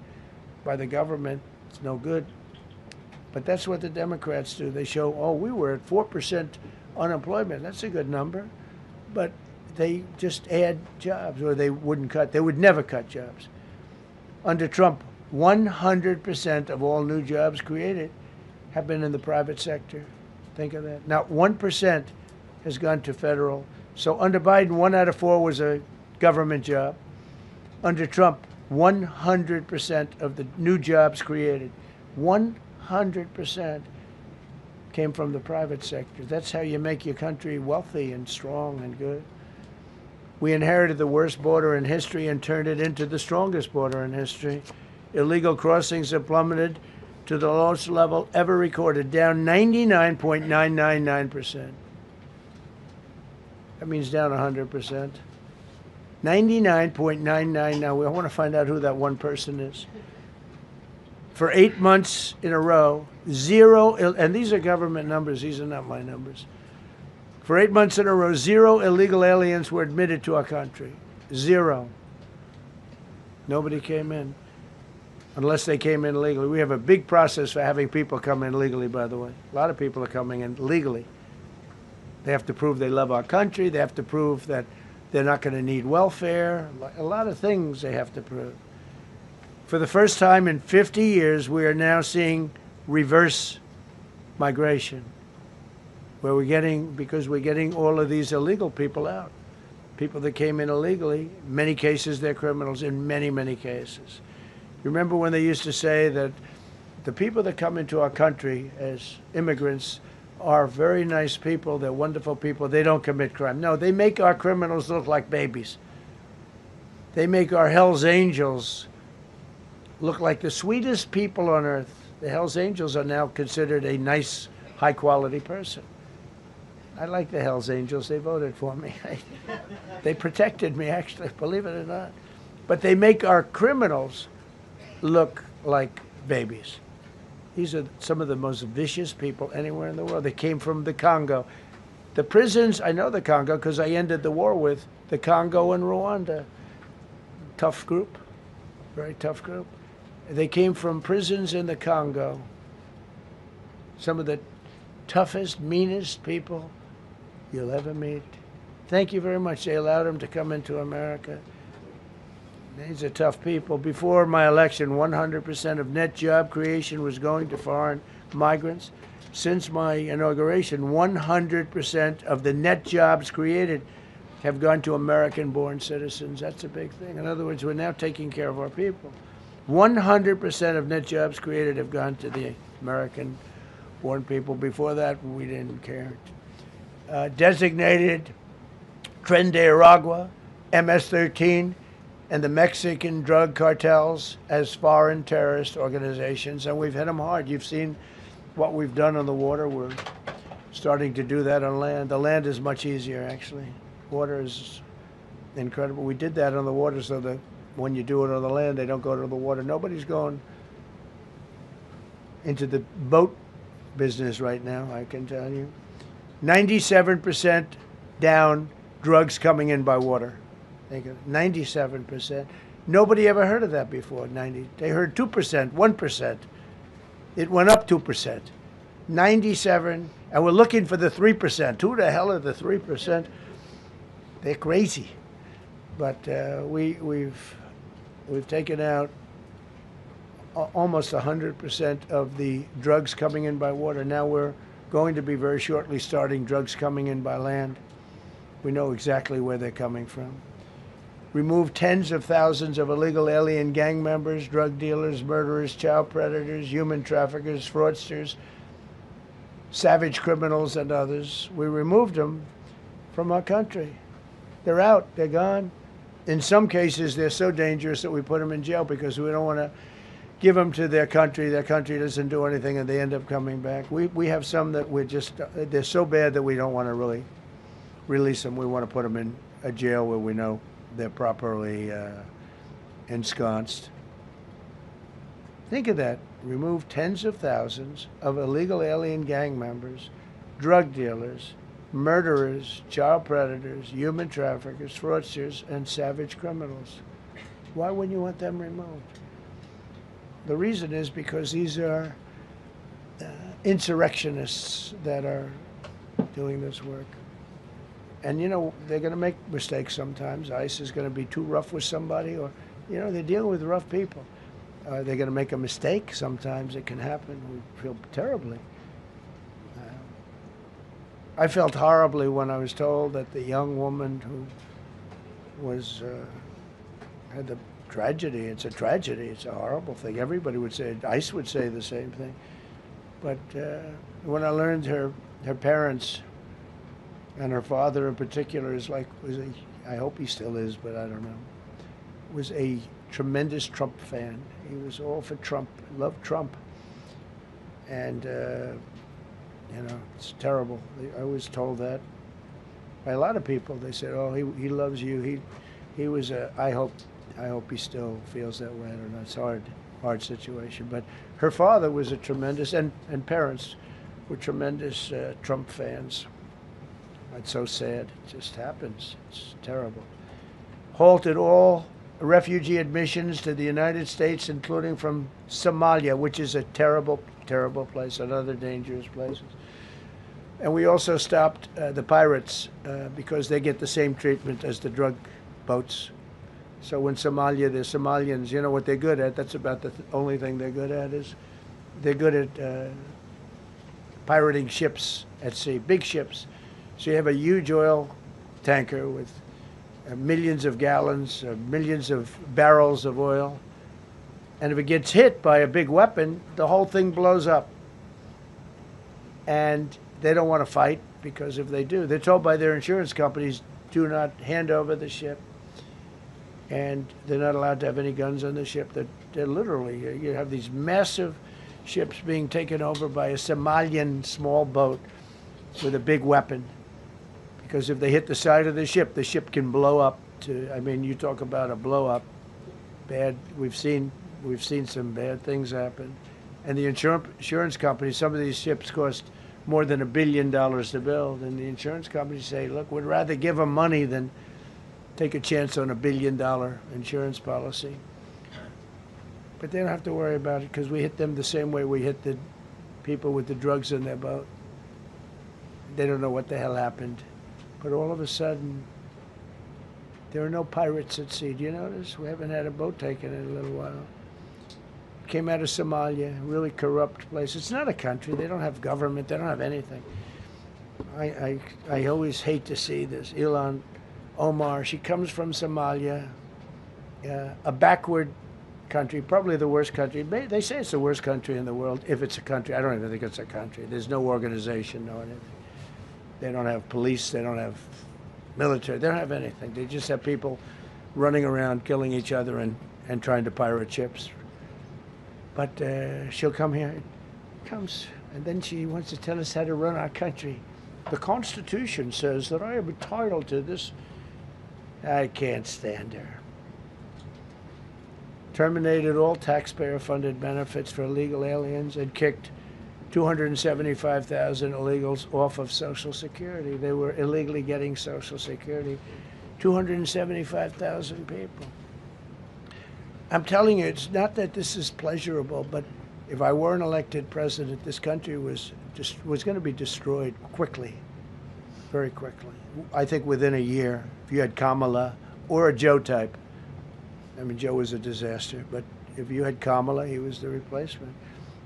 by the government, it's no good. But that's what the Democrats do. They show, oh, we were at 4% unemployment. That's a good number. But they just add jobs, or they wouldn't cut. They would never cut jobs. Under Trump, 100% of all new jobs created have been in the private sector. Think of that. Not 1% has gone to federal. So under Biden, 1 out of 4 was a government job. Under Trump, 100% of the new jobs created, 100% came from the private sector. That's how you make your country wealthy and strong and good. We inherited the worst border in history and turned it into the strongest border in history. Illegal crossings have plummeted to the lowest level ever recorded, down 99.999%. That means down 100%. 99.99. Now, I want to find out who that one person is. For 8 months in a row, zero, and these are government numbers, these are not my numbers. For 8 months in a row, 0 illegal aliens were admitted to our country. 0. Nobody came in, unless they came in legally. We have a big process for having people come in legally, by the way. A lot of people are coming in legally. They have to prove they love our country. They have to prove that they're not going to need welfare. A lot of things they have to prove. For the first time in 50 years, we are now seeing reverse migration, where because we're getting all of these illegal people out. People that came in illegally, in many cases they're criminals, in many, many cases. You remember when they used to say that the people that come into our country as immigrants are very nice people, they're wonderful people, they don't commit crime. No, they make our criminals look like babies. They make our Hell's Angels look like the sweetest people on earth. The Hell's Angels are now considered a nice, high-quality person. I like the Hell's Angels. They voted for me. They protected me, actually, believe it or not. But they make our criminals look like babies. These are some of the most vicious people anywhere in the world. They came from the Congo. The prisons, I know the Congo because I ended the war with the Congo and Rwanda. Tough group, very tough group. They came from prisons in the Congo. Some of the toughest, meanest people you'll ever meet. Thank you very much. They allowed them to come into America. These are tough people. Before my election, 100% of net job creation was going to foreign migrants. Since my inauguration, 100% of the net jobs created have gone to American-born citizens. That's a big thing. In other words, we're now taking care of our people. 100% of net jobs created have gone to the American-born people. Before that, we didn't care. Designated Tren de Aragua, MS-13, and the Mexican drug cartels as foreign terrorist organizations, and we've hit them hard. You've seen what we've done on the water. We're starting to do that on land. The land is much easier, actually. Water is incredible. We did that on the water so that when you do it on the land, they don't go to the water. Nobody's going into the boat business right now, I can tell you. 97% down drugs coming in by water. 97%. Nobody ever heard of that before. They heard 2%, 1%. It went up 2%. 97, and we're looking for the 3%. Who the hell are the 3%? They're crazy. But we've taken out almost 100% of the drugs coming in by water. Now we're going to be very shortly starting drugs coming in by land. We know exactly where they're coming from. Removed tens of thousands of illegal alien gang members, drug dealers, murderers, child predators, human traffickers, fraudsters, savage criminals, and others. We removed them from our country. They're out. They're gone. In some cases, they're so dangerous that we put them in jail because we don't want to give them to their country. Their country doesn't do anything, and they end up coming back. We have some that they're so bad that we don't want to really release them. We want to put them in a jail where we know they're properly ensconced. Think of that. Remove tens of thousands of illegal alien gang members, drug dealers, murderers, child predators, human traffickers, fraudsters, and savage criminals. Why wouldn't you want them removed? The reason is because these are insurrectionists that are doing this work. And, you know, they're going to make mistakes sometimes. ICE is going to be too rough with somebody, or You know, they're dealing with rough people. They're going to make a mistake. Sometimes it can happen. We feel terribly. I felt horribly when I was told that the young woman who was had the tragedy. It's a tragedy. It's a horrible thing. Everybody would say. ICE would say the same thing. But when I learned her parents and her father in particular I hope he still is, but I don't know, was a tremendous Trump fan. He was all for Trump, loved Trump. And, you know, it's terrible. I was told that by a lot of people. They said, oh, he loves you. He was I hope he still feels that way. I don't know. It's a hard situation. But her father was a tremendous, and parents were tremendous Trump fans. It's so sad. It just happens. It's terrible. Halted all refugee admissions to the United States, including from Somalia, which is a terrible, terrible place, another dangerous place. And we also stopped the pirates because they get the same treatment as the drug boats. So when Somalia, the Somalians, you know what they're good at? That's about the only thing they're good at is they're good at pirating ships at sea, big ships. So you have a huge oil tanker with millions of gallons, millions of barrels of oil. And if it gets hit by a big weapon, the whole thing blows up. And they don't want to fight because if they do, they're told by their insurance companies, do not hand over the ship. And they're not allowed to have any guns on the ship. They're literally, you have these massive ships being taken over by a Somalian small boat with a big weapon. Because if they hit the side of the ship can blow up to, I mean, you talk about a blow up. Bad, we've seen some bad things happen. And the insurance companies, some of these ships cost more than $1 billion to build. And the insurance companies say, look, we'd rather give them money than take a chance on $1 billion insurance policy. But they don't have to worry about it because we hit them the same way we hit the people with the drugs in their boat. They don't know what the hell happened. But all of a sudden, there are no pirates at sea. Do you notice? We haven't had a boat taken in a little while. Came out of Somalia, really corrupt place. It's not a country. They don't have government. They don't have anything. I always hate to see this. Ilan Omar, she comes from Somalia, a backward country, probably the worst country. They say it's the worst country in the world, if it's a country. I don't even think it's a country. There's no organization, no anything. They don't have police. They don't have military. They don't have anything. They just have people running around killing each other and trying to pirate ships. But she'll come here, comes, and then she wants to tell us how to run our country. The Constitution says that I am entitled to this. I can't stand her. Terminated all taxpayer-funded benefits for illegal aliens and kicked 275,000 illegals off of Social Security. They were illegally getting Social Security. 275,000 people. I'm telling you, it's not that this is pleasurable, but if I were an elected president, this country was going to be destroyed quickly, very quickly. I think within a year, if you had Kamala or a Joe type. I mean, Joe was a disaster, but if you had Kamala, he was the replacement.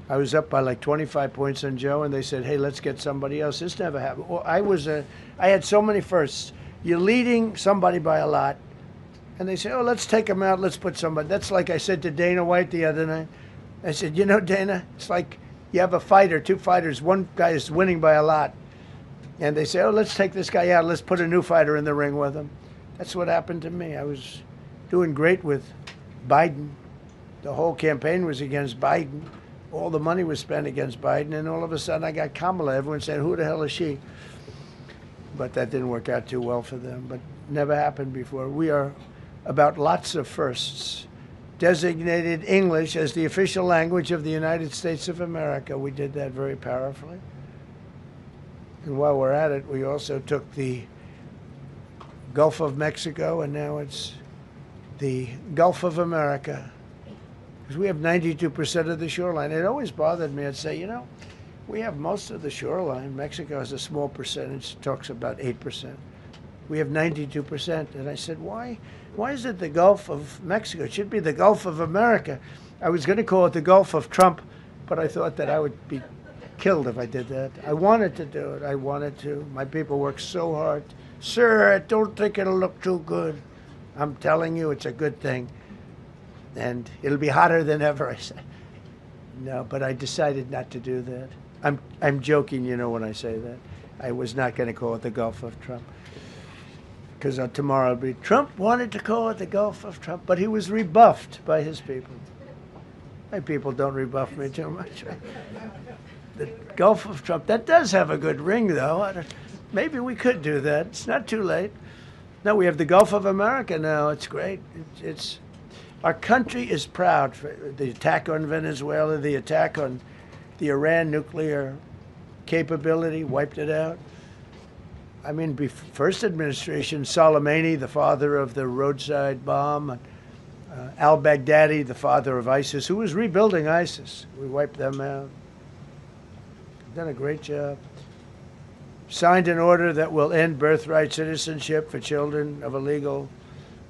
I was up by like 25 points on Joe, and they said, hey, let's get somebody else. This never happened. Well, I had so many firsts. You're leading somebody by a lot, and they say, oh, let's take him out. Let's put somebody. That's like I said to Dana White the other night. I said, you know, Dana, it's like you have a fighter, two fighters. One guy is winning by a lot. And they say, oh, let's take this guy out. Let's put a new fighter in the ring with him. That's what happened to me. I was doing great with Biden. The whole campaign was against Biden. All the money was spent against Biden, and all of a sudden I got Kamala. Everyone said, who the hell is she? But that didn't work out too well for them, but never happened before. We are about lots of firsts. Designated English as the official language of the United States of America. We did that very powerfully. And while we're at it, we also took the Gulf of Mexico, and now it's the Gulf of America. Because we have 92% of the shoreline. It always bothered me. I'd say, you know, we have most of the shoreline. Mexico has a small percentage, talks about 8%. We have 92%. And I said, why is it the Gulf of Mexico? It should be the Gulf of America. I was going to call it the Gulf of Trump, but I thought that I would be killed if I did that. I wanted to do it. I wanted to. My people work so hard. Sir, I don't think it'll look too good. I'm telling you, it's a good thing. And it'll be hotter than ever, I said. No, but I decided not to do that. I'm joking, when I say that. I was not going to call it the Gulf of Trump. Because tomorrow it'll be, Trump wanted to call it the Gulf of Trump, but he was rebuffed by his people. My people don't rebuff me too much. The Gulf of Trump, that does have a good ring, though. Maybe we could do that. It's not too late. No, we have the Gulf of America now. It's great. Our country is proud for the attack on Venezuela, the attack on the Iran nuclear capability, wiped it out. I mean, first administration, Soleimani, the father of the roadside bomb, al-Baghdadi, the father of ISIS, who was rebuilding ISIS. We wiped them out. Done a great job. Signed an order that will end birthright citizenship for children of illegal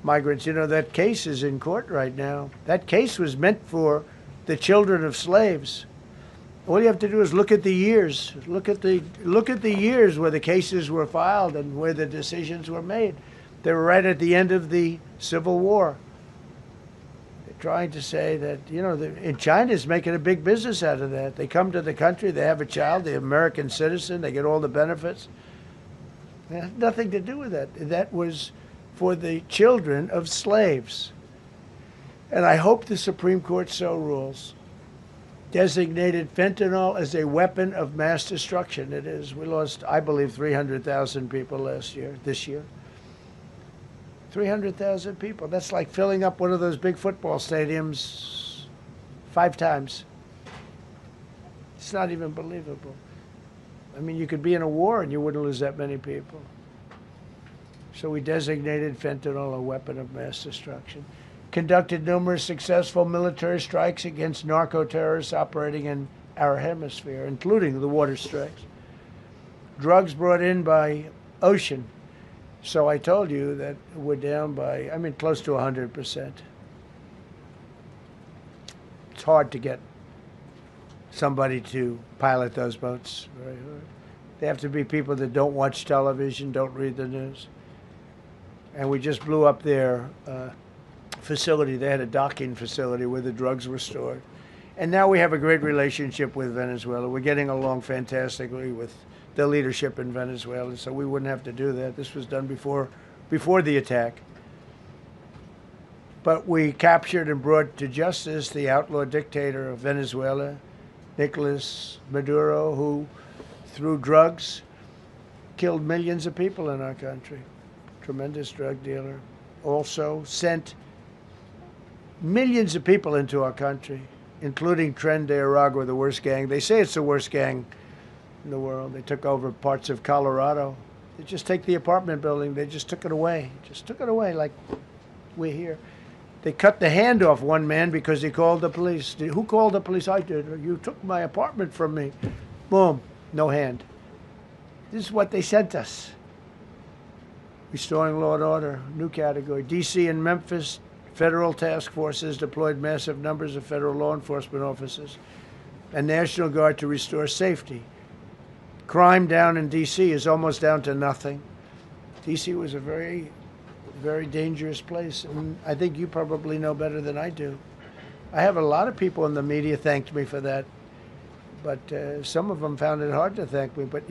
migrants. That case is in court right now. That case was meant for the children of slaves. All you have to do is look at the years. Look at the years where the cases were filed and where the decisions were made. They were right at the end of the Civil War. They're trying to say that, in China's making a big business out of that. They come to the country, they have a child, the American citizen, they get all the benefits. It had nothing to do with that. That was for the children of slaves. And I hope the Supreme Court so rules. Designated fentanyl as a weapon of mass destruction. It is. We lost, I believe, 300,000 people this year. 300,000 people. That's like filling up one of those big football stadiums 5 times. It's not even believable. I mean, you could be in a war and you wouldn't lose that many people. So we designated fentanyl a weapon of mass destruction. Conducted numerous successful military strikes against narco-terrorists operating in our hemisphere, including the water strikes. Drugs brought in by ocean. So I told you that we're down by, close to 100%. It's hard to get somebody to pilot those boats. Very hard. They have to be people that don't watch television, don't read the news. And we just blew up their facility. They had a docking facility where the drugs were stored. And now we have a great relationship with Venezuela. We're getting along fantastically with the leadership in Venezuela, so we wouldn't have to do that. This was done before the attack. But we captured and brought to justice the outlaw dictator of Venezuela, Nicolas Maduro, who, through drugs, killed millions of people in our country. Tremendous drug dealer. Also sent millions of people into our country, including Tren de Aragua, the worst gang. They say it's the worst gang in the world. They took over parts of Colorado. They just take the apartment building. They just took it away. Just took it away like we're here. They cut the hand off one man because he called the police. Who called the police? I did. You took my apartment from me. Boom. No hand. This is what they sent us. Restoring law and order, new category. D.C. and Memphis, federal task forces deployed massive numbers of federal law enforcement officers and National Guard to restore safety. Crime down in D.C. is almost down to nothing. D.C. was a very, very dangerous place, and I think you probably know better than I do. I have a lot of people in the media thanked me for that, but some of them found it hard to thank me. But,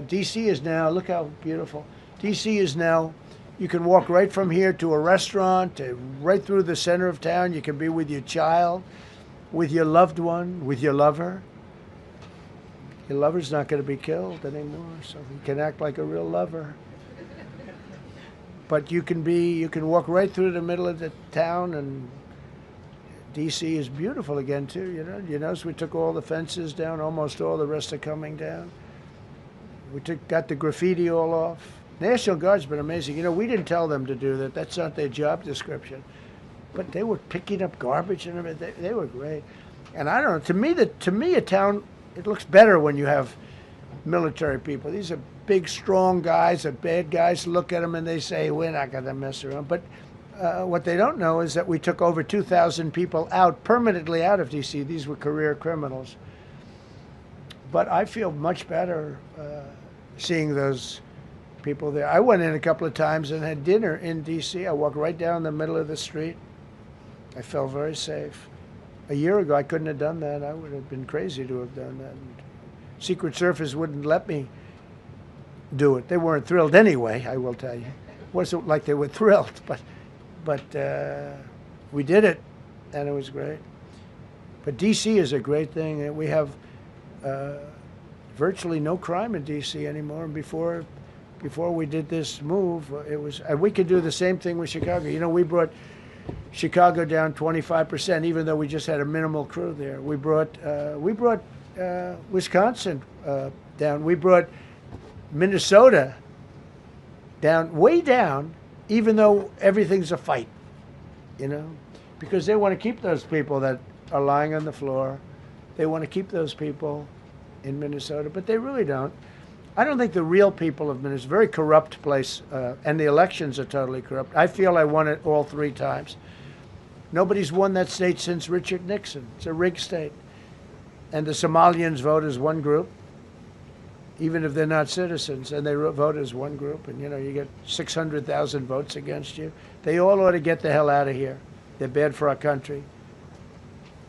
D.C. is now, look how beautiful. D.C. is now, you can walk right from here to a restaurant, right through the center of town. You can be with your child, with your loved one, with your lover. Your lover's not going to be killed anymore, so you can act like a real lover. But you can walk right through the middle of the town, and D.C. is beautiful again, too. You notice we took all the fences down, almost all. The rest are coming down. We got the graffiti all off. National Guard's been amazing. We didn't tell them to do that. That's not their job description. But they were picking up garbage and everything. They were great. And I don't know. To me, a town, it looks better when you have military people. These are big, strong guys, are bad guys. Look at them and they say, we're not going to mess around. But what they don't know is that we took over 2,000 people out, permanently out of D.C. These were career criminals. But I feel much better seeing those people there. I went in a couple of times and had dinner in D.C. I walked right down the middle of the street. I felt very safe. A year ago, I couldn't have done that. I would have been crazy to have done that. Secret Service wouldn't let me do it. They weren't thrilled anyway, I will tell you. It wasn't like they were thrilled, but we did it, and it was great. But D.C. is a great thing. We have virtually no crime in D.C. anymore. And before we did this move, and we could do the same thing with Chicago. You know, we brought Chicago down 25%, even though we just had a minimal crew there. We brought Wisconsin down. We brought Minnesota down, way down, even though everything's a fight, you know, because they want to keep those people that are lying on the floor. They want to keep those people in Minnesota, but they really don't. I don't think the real people of Minnesota, it's a very corrupt place, and the elections are totally corrupt. I feel I won it all 3 times. Nobody's won that state since Richard Nixon. It's a rigged state. And the Somalians vote as one group, even if they're not citizens, and they vote as one group, and you know, you get 600,000 votes against you. They all ought to get the hell out of here. They're bad for our country.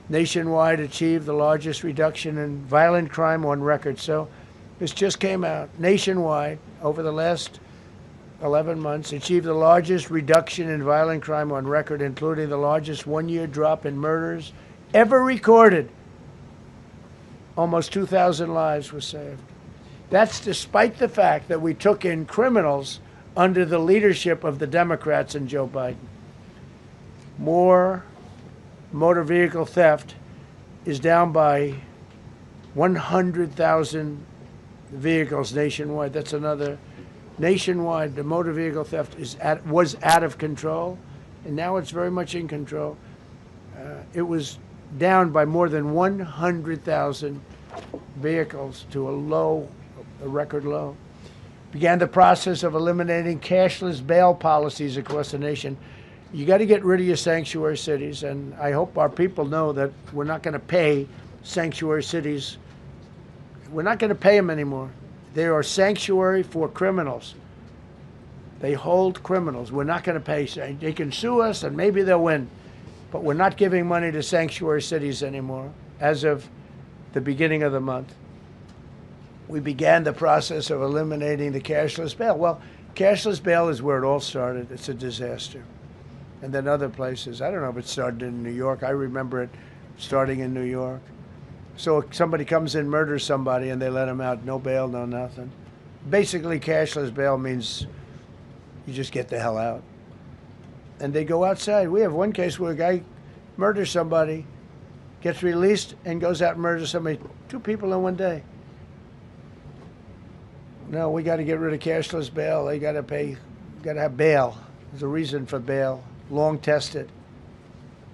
Nationwide achieved the largest reduction in violent crime on record. So this just came out. Nationwide, over the last 11 months, achieved the largest reduction in violent crime on record, including the largest one-year drop in murders ever recorded. Almost 2,000 lives were saved. That's despite the fact that we took in criminals under the leadership of the Democrats and Joe Biden. More motor vehicle theft is down by 100,000 vehicles nationwide. That's another. Nationwide, the motor vehicle theft was out of control, and now it's very much in control. It was down by more than 100,000 vehicles to a record low. Began the process of eliminating cashless bail policies across the nation. You got to get rid of your sanctuary cities, and I hope our people know that we're not going to pay sanctuary cities. We're not going to pay them anymore. They are sanctuary for criminals. They hold criminals. We're not going to pay. They can sue us, and maybe they'll win. But we're not giving money to sanctuary cities anymore as of the beginning of the month. We began the process of eliminating the cashless bail. Well, cashless bail is where it all started. It's a disaster. And then other places. I don't know if it started in New York. I remember it starting in New York. So if somebody comes in, murders somebody, and they let them out, no bail, no nothing. Basically, cashless bail means you just get the hell out. And they go outside. We have one case where a guy murders somebody, gets released, and goes out and murders somebody. 2 people in one day. No, we got to get rid of cashless bail. They got to pay, got to have bail. There's a reason for bail. Long tested.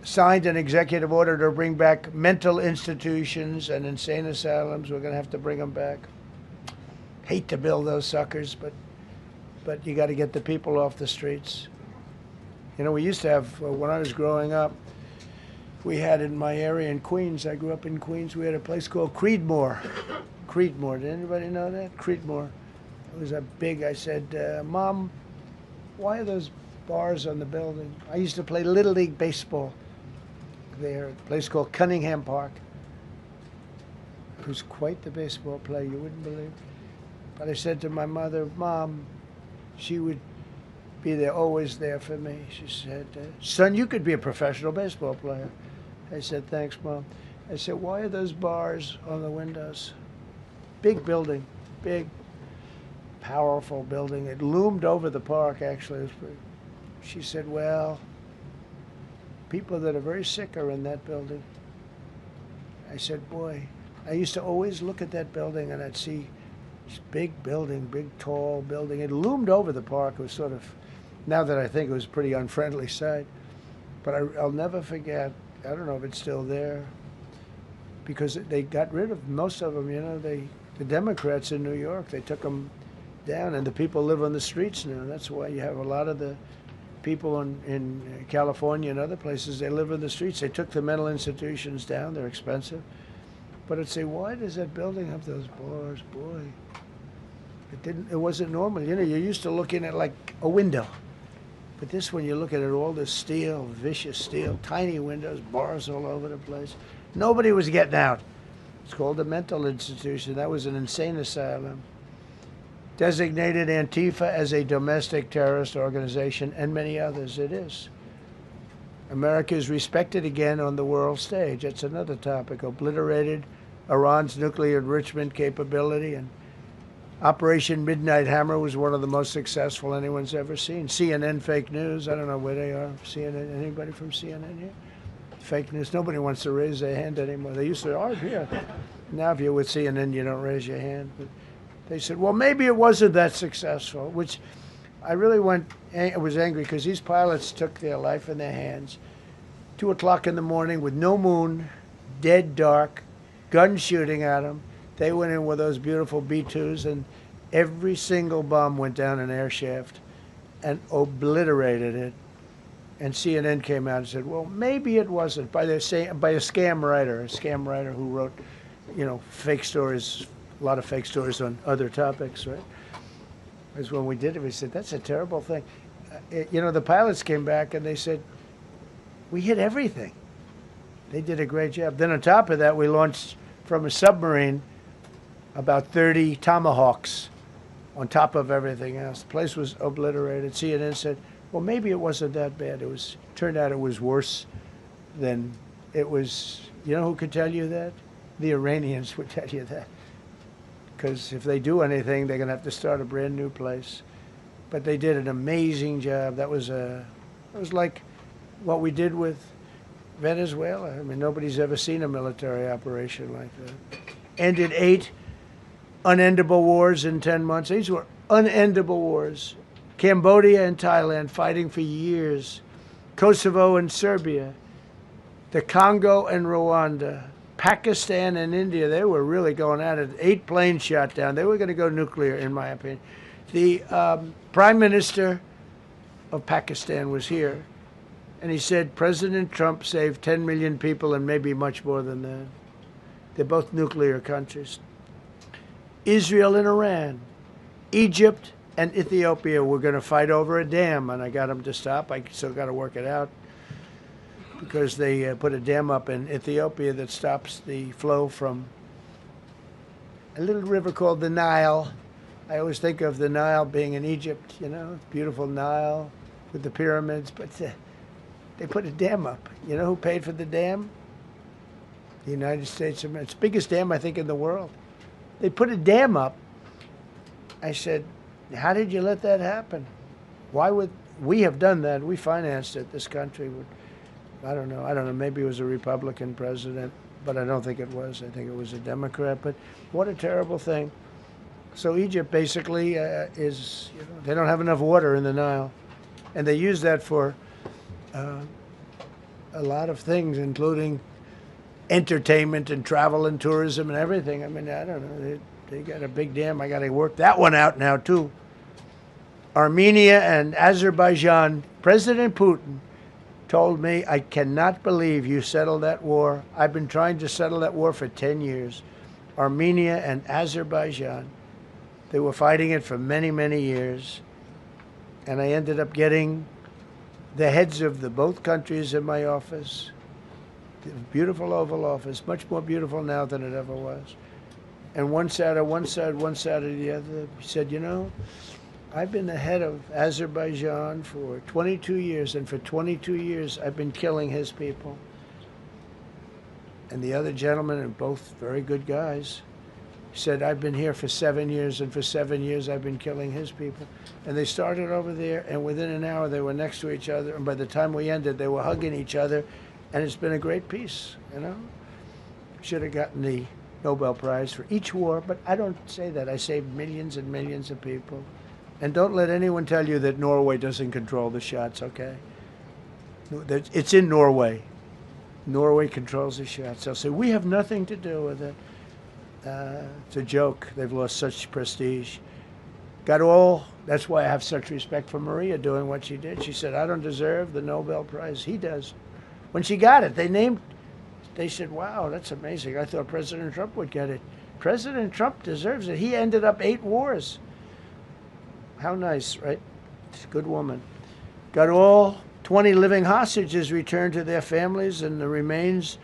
Signed an executive order to bring back mental institutions and insane asylums. We're going to have to bring them back. Hate to build those suckers, but you got to get the people off the streets. You know, we used to have, when I was growing up, we had in my area in Queens, I grew up in Queens, we had a place called Creedmoor. Creedmoor, did anybody know that? Creedmoor. It was a big, I said, Mom, why are those bars on the building? I used to play Little League baseball there, a place called Cunningham Park. It was quite the baseball player, you wouldn't believe. But I said to my mother, Mom, she would be there, always there for me. She said, son, you could be a professional baseball player. I said, thanks, Mom. I said, why are those bars on the windows? Big building, big, powerful building. It loomed over the park, actually. She said, well, people that are very sick are in that building. I said, boy, I used to always look at that building and I'd see this big building, big tall building. It loomed over the park. It was sort of, now that I think, it was a pretty unfriendly sight. But I'll never forget, I don't know if it's still there, because they got rid of most of them. You know, the Democrats in New York, they took them down, and the people live on the streets now. That's why you have a lot of the people in California and other places, they live in the streets. They took the mental institutions down. They're expensive. But I'd say, why does that building have those bars? Boy, it wasn't normal. You know, you're used to looking at like a window. But this one, you look at it, all this steel, vicious steel, tiny windows, bars all over the place. Nobody was getting out. It's called a mental institution. That was an insane asylum. Designated Antifa as a domestic terrorist organization, and many others. It is. America is respected again on the world stage. That's another topic. Obliterated Iran's nuclear enrichment capability, and Operation Midnight Hammer was one of the most successful anyone's ever seen. CNN fake news. I don't know where they are. CNN. Anybody from CNN here? Fake news. Nobody wants to raise their hand anymore. They used to argue here. Now, if you're with CNN, you don't raise your hand. But they said, well, maybe it wasn't that successful, which I really was angry because these pilots took their life in their hands. 2 o'clock in the morning with no moon, dead dark, guns shooting at them. They went in with those beautiful B-2s, and every single bomb went down an air shaft and obliterated it. And CNN came out and said, well, maybe it wasn't, by a scam writer who wrote, you know, fake stories, a lot of fake stories on other topics, right? Because when we did it, we said, that's a terrible thing. You know, the pilots came back and they said, we hit everything. They did a great job. Then on top of that, we launched from a submarine about 30 Tomahawks on top of everything else. The place was obliterated. CNN said, well, maybe it wasn't that bad. Turned out it was worse than it was. You know who could tell you that? The Iranians would tell you that. Because if they do anything, they're going to have to start a brand new place. But they did an amazing job. That was like what we did with Venezuela. I mean, nobody's ever seen a military operation like that. Ended 8 unendable wars in 10 months. These were unendable wars. Cambodia and Thailand fighting for years. Kosovo and Serbia. The Congo and Rwanda. Pakistan and India, they were really going at it. 8 planes shot down. They were going to go nuclear, in my opinion. The Prime Minister of Pakistan was here, and he said President Trump saved 10 million people and maybe much more than that. They're both nuclear countries. Israel and Iran. Egypt and Ethiopia were going to fight over a dam, and I got them to stop. I still got to work it out, because they put a dam up in Ethiopia that stops the flow from a little river called the Nile. I always think of the Nile being in Egypt, you know, beautiful Nile with the pyramids, but they put a dam up. You know who paid for the dam? The United States of America. It's the biggest dam, I think, in the world. They put a dam up. I said, how did you let that happen? Why would we have done that? We financed it. This country would. I don't know. Maybe it was a Republican president, but I don't think it was. I think it was a Democrat. But what a terrible thing. So Egypt basically is, you know, they don't have enough water in the Nile. And they use that for a lot of things, including entertainment and travel and tourism and everything. I mean, I don't know. They got a big dam. I got to work that one out now, too. Armenia and Azerbaijan, President Putin told me, I cannot believe you settled that war. I've been trying to settle that war for 10 years. Armenia and Azerbaijan. They were fighting it for many, many years. And I ended up getting the heads of both countries in my office. The beautiful Oval Office, much more beautiful now than it ever was. And one sat on one side, one sat on the other. He said, you know, I've been the head of Azerbaijan for 22 years, and for 22 years I've been killing his people. And the other gentlemen, and both very good guys, said, I've been here for 7 years, and for 7 years I've been killing his people. And they started over there, and within an hour they were next to each other, and by the time we ended, they were hugging each other, and it's been a great peace, you know? Should have gotten the Nobel Prize for each war, but I don't say that. I saved millions and millions of people. And don't let anyone tell you that Norway doesn't control the shots, okay? It's in Norway. Norway controls the shots. They'll say, we have nothing to do with it. It's a joke. They've lost such prestige. That's why I have such respect for Maria doing what she did. She said, I don't deserve the Nobel Prize. He does. When she got it, they said, wow, that's amazing. I thought President Trump would get it. President Trump deserves it. He ended up 8 wars. How nice, right? She's a good woman. Got all 20 living hostages returned to their families, and the remains,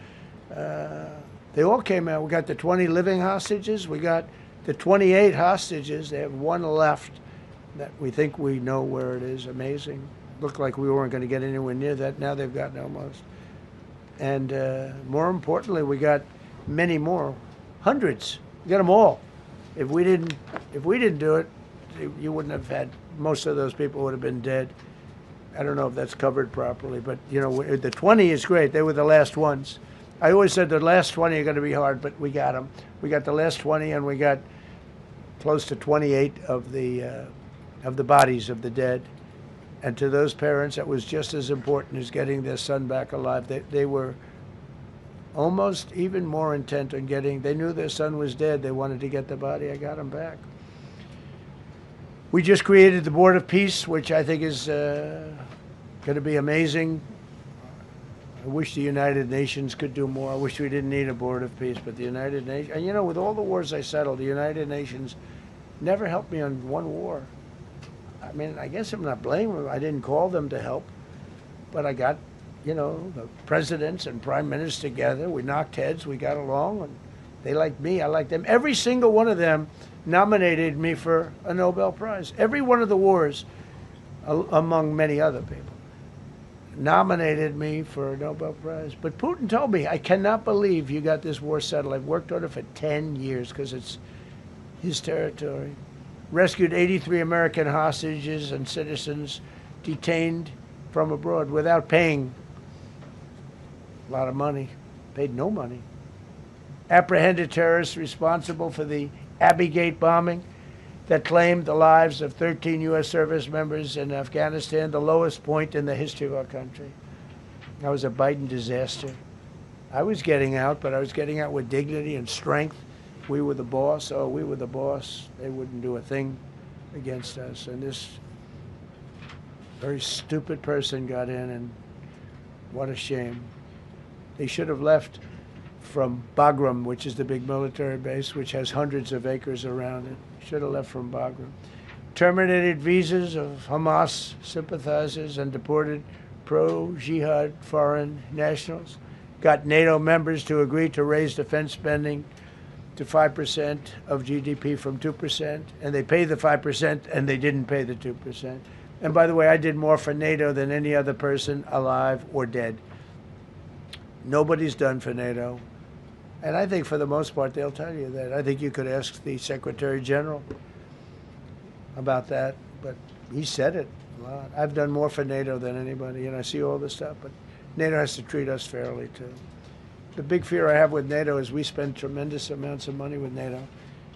they all came out. We got the 20 living hostages. We got the 28 hostages. They have 1 left that we think we know where it is. Amazing. Looked like we weren't going to get anywhere near that. Now they've gotten almost. And more importantly, we got many more, hundreds. We got them all. If we didn't do it, you wouldn't have had. Most of those people would have been dead. I don't know if that's covered properly, but you know, the 20 is great. They were the last ones. I always said the last 20 are going to be hard, but we got them. We got the last 20, and we got close to 28 of the bodies of the dead. And to those parents, that was just as important as getting their son back alive. They were almost even more intent on getting. They knew their son was dead. They wanted to get the body. I got him back. We just created the Board of Peace, which I think is going to be amazing. I wish the United Nations could do more. I wish we didn't need a Board of Peace, but the United Nations, and you know, with all the wars I settled, the United Nations never helped me on one war. I mean, I guess I'm not blaming them. I didn't call them to help, but I got, you know, the presidents and prime ministers together. We knocked heads. We got along, and they liked me. I liked them. Every single one of them nominated me for a Nobel Prize. Every one of the wars, among many other people, nominated me for a Nobel Prize. But Putin told me, I cannot believe you got this war settled. I've worked on it for 10 years because it's his territory. Rescued 83 American hostages and citizens detained from abroad without paying a lot of money. Paid no money. Apprehended terrorists responsible for the Abbey Gate bombing that claimed the lives of 13 U.S. service members in Afghanistan, the lowest point in the history of our country. That was a Biden disaster. I was getting out, but I was getting out with dignity and strength. We were the boss. Oh, we were the boss. They wouldn't do a thing against us. And this very stupid person got in, and what a shame. They should have left from Bagram, which is the big military base, which has hundreds of acres around it. Should have left from Bagram. Terminated visas of Hamas sympathizers and deported pro-jihad foreign nationals. Got NATO members to agree to raise defense spending to 5% of GDP from 2%, and they paid the 5%, and they didn't pay the 2%. And by the way, I did more for NATO than any other person alive or dead. Nobody's done for NATO. And I think for the most part, they'll tell you that. I think you could ask the Secretary General about that, but he said it a lot. I've done more for NATO than anybody, and I see all this stuff, but NATO has to treat us fairly, too. The big fear I have with NATO is we spend tremendous amounts of money with NATO,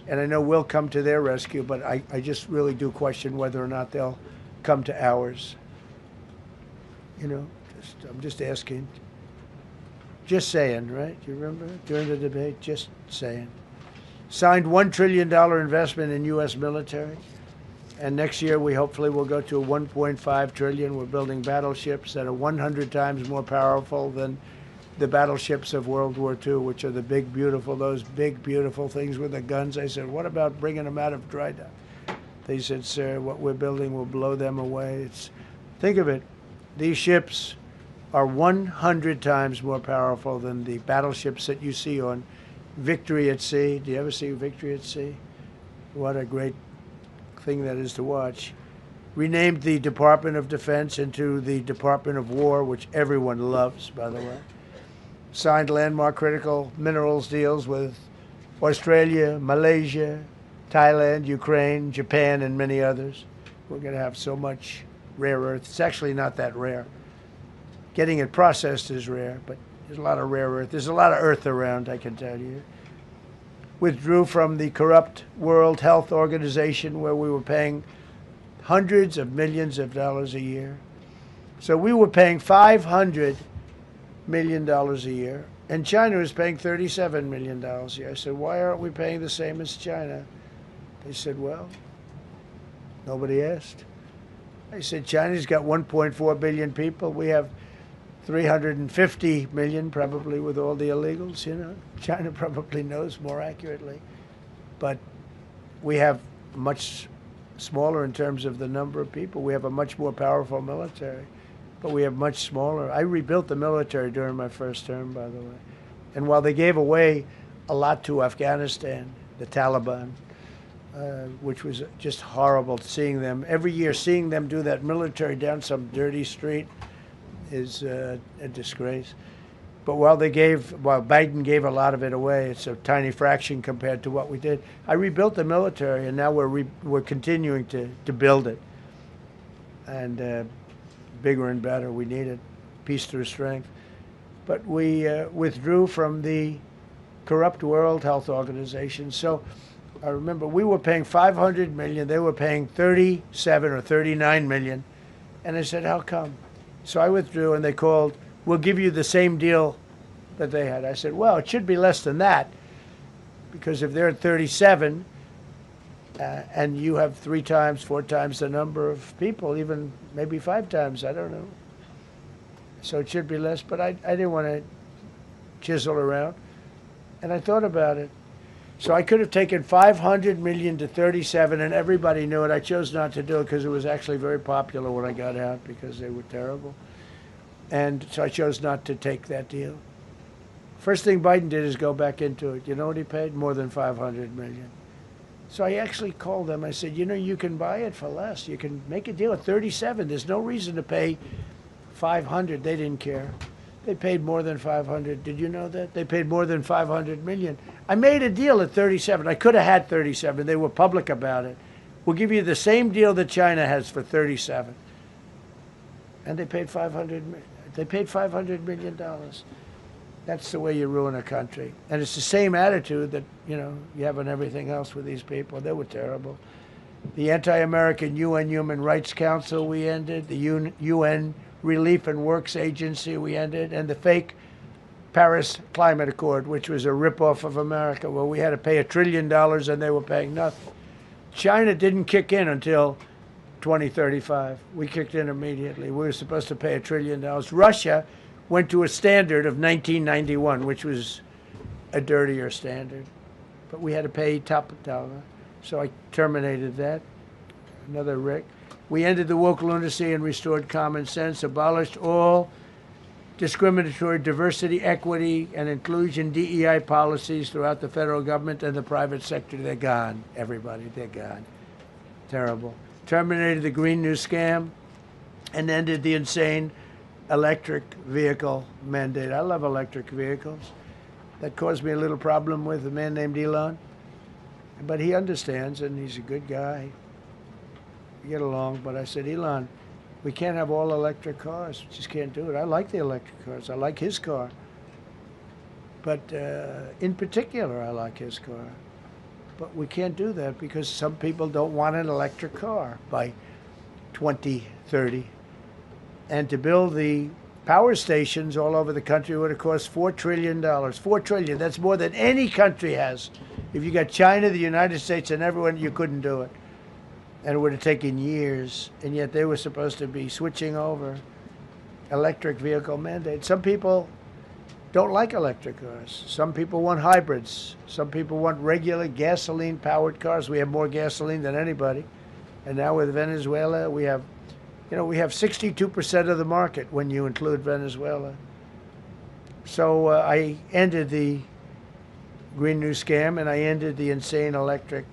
and I know we'll come to their rescue, but I just really do question whether or not they'll come to ours. You know, I'm just asking. Just saying, right? You remember during the debate? Just saying. Signed $1 trillion investment in U.S. military, and next year we hopefully will go to a $1.5 trillion. We're building battleships that are 100 times more powerful than the battleships of World War II, which are the big, beautiful, those big, beautiful things with the guns. I said, what about bringing them out of dry dock? They said, sir, what we're building will blow them away. Think of it. These ships are 100 times more powerful than the battleships that you see on Victory at Sea. Do you ever see Victory at Sea? What a great thing that is to watch. Renamed the Department of Defense into the Department of War, which everyone loves, by the way. Signed landmark critical minerals deals with Australia, Malaysia, Thailand, Ukraine, Japan, and many others. We're going to have so much rare earth. It's actually not that rare. Getting it processed is rare, but there's a lot of rare earth. There's a lot of earth around, I can tell you. Withdrew from the corrupt World Health Organization, where we were paying hundreds of millions of dollars a year. So we were paying $500 million a year, and China was paying $37 million a year. I said, why aren't we paying the same as China? They said, well, nobody asked. I said, China's got 1.4 billion people. We have 350 million, probably with all the illegals, you know. China probably knows more accurately. But we have much smaller in terms of the number of people. We have a much more powerful military, but we have much smaller. I rebuilt the military during my first term, by the way. And while they gave away a lot to Afghanistan, the Taliban, which was just horrible seeing them. Every year, seeing them do that military down some dirty street is a disgrace. But while Biden gave a lot of it away, it's a tiny fraction compared to what we did. I rebuilt the military, and now we're continuing to build it. And bigger and better, we need it. Peace through strength. But we withdrew from the corrupt World Health Organization. So I remember we were paying $500 million. They were paying 37 or 39 million. And I said, how come? So I withdrew, and they called, we'll give you the same deal that they had. I said, well, it should be less than that, because if they're at 37 and you have 3 times, 4 times the number of people, even maybe 5 times, I don't know. So it should be less, but I didn't want to chisel around. And I thought about it. So I could have taken 500 million to 37, and everybody knew it. I chose not to do it because it was actually very popular when I got out, because they were terrible. And so I chose not to take that deal. First thing Biden did is go back into it. You know what he paid? More than 500 million. So I actually called them. I said, you know, you can buy it for less. You can make a deal at 37. There's no reason to pay 500. They didn't care. They paid more than 500. Did you know that? They paid more than 500 million. I made a deal at 37. I could have had 37. They were public about it. We'll give you the same deal that China has for 37. And they paid $500 million. That's the way you ruin a country. And it's the same attitude that, you know, you have on everything else with these people. They were terrible. The anti-American UN Human Rights Council we ended. The UN Relief and Works Agency we ended. And the fake Paris Climate Accord, which was a ripoff of America, where we had to pay $1 trillion and they were paying nothing. China didn't kick in until 2035. We kicked in immediately. We were supposed to pay $1 trillion. Russia went to a standard of 1991, which was a dirtier standard. But we had to pay top dollar. So I terminated that. Another wreck. We ended the woke lunacy and restored common sense, abolished all discriminatory diversity, equity, and inclusion DEI policies throughout the federal government and the private sector. They're gone, everybody. They're gone. Terrible. Terminated the Green New Scam and ended the insane electric vehicle mandate. I love electric vehicles. That caused me a little problem with a man named Elon. But he understands, and he's a good guy. We get along, but I said, Elon, we can't have all electric cars. We just can't do it. I like the electric cars. I like his car. But in particular, I like his car. But we can't do that because some people don't want an electric car by 2030. And to build the power stations all over the country would have cost $4 trillion. $4 trillion. That's more than any country has. If you got China, the United States, and everyone, you couldn't do it. And it would have taken years. And yet they were supposed to be switching over electric vehicle mandate. Some people don't like electric cars. Some people want hybrids. Some people want regular gasoline-powered cars. We have more gasoline than anybody. And now with Venezuela, we have 62% of the market when you include Venezuela. So I ended the Green New Scam, and I ended the insane electric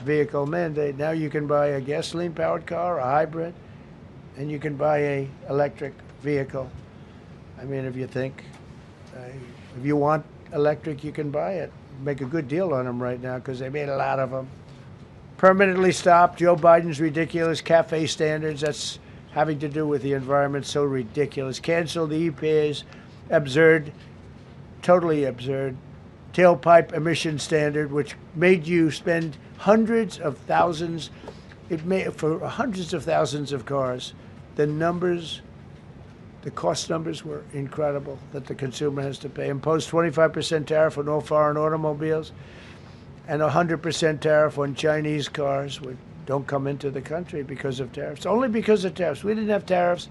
vehicle mandate. Now you can buy a gasoline-powered car, a hybrid, and you can buy a electric vehicle. I mean, if you think, if you want electric, you can buy it. Make a good deal on them right now because they made a lot of them. Permanently stopped Joe Biden's ridiculous CAFE standards. That's having to do with the environment, so ridiculous. Canceled the EPA's absurd, totally absurd, tailpipe emission standard, which made you spend hundreds of thousands. It made for hundreds of thousands of cars. The The cost numbers were incredible that the consumer has to pay. Imposed 25% tariff on all foreign automobiles and 100% tariff on Chinese cars, which don't come into the country because of tariffs. Only because of tariffs. We didn't have tariffs,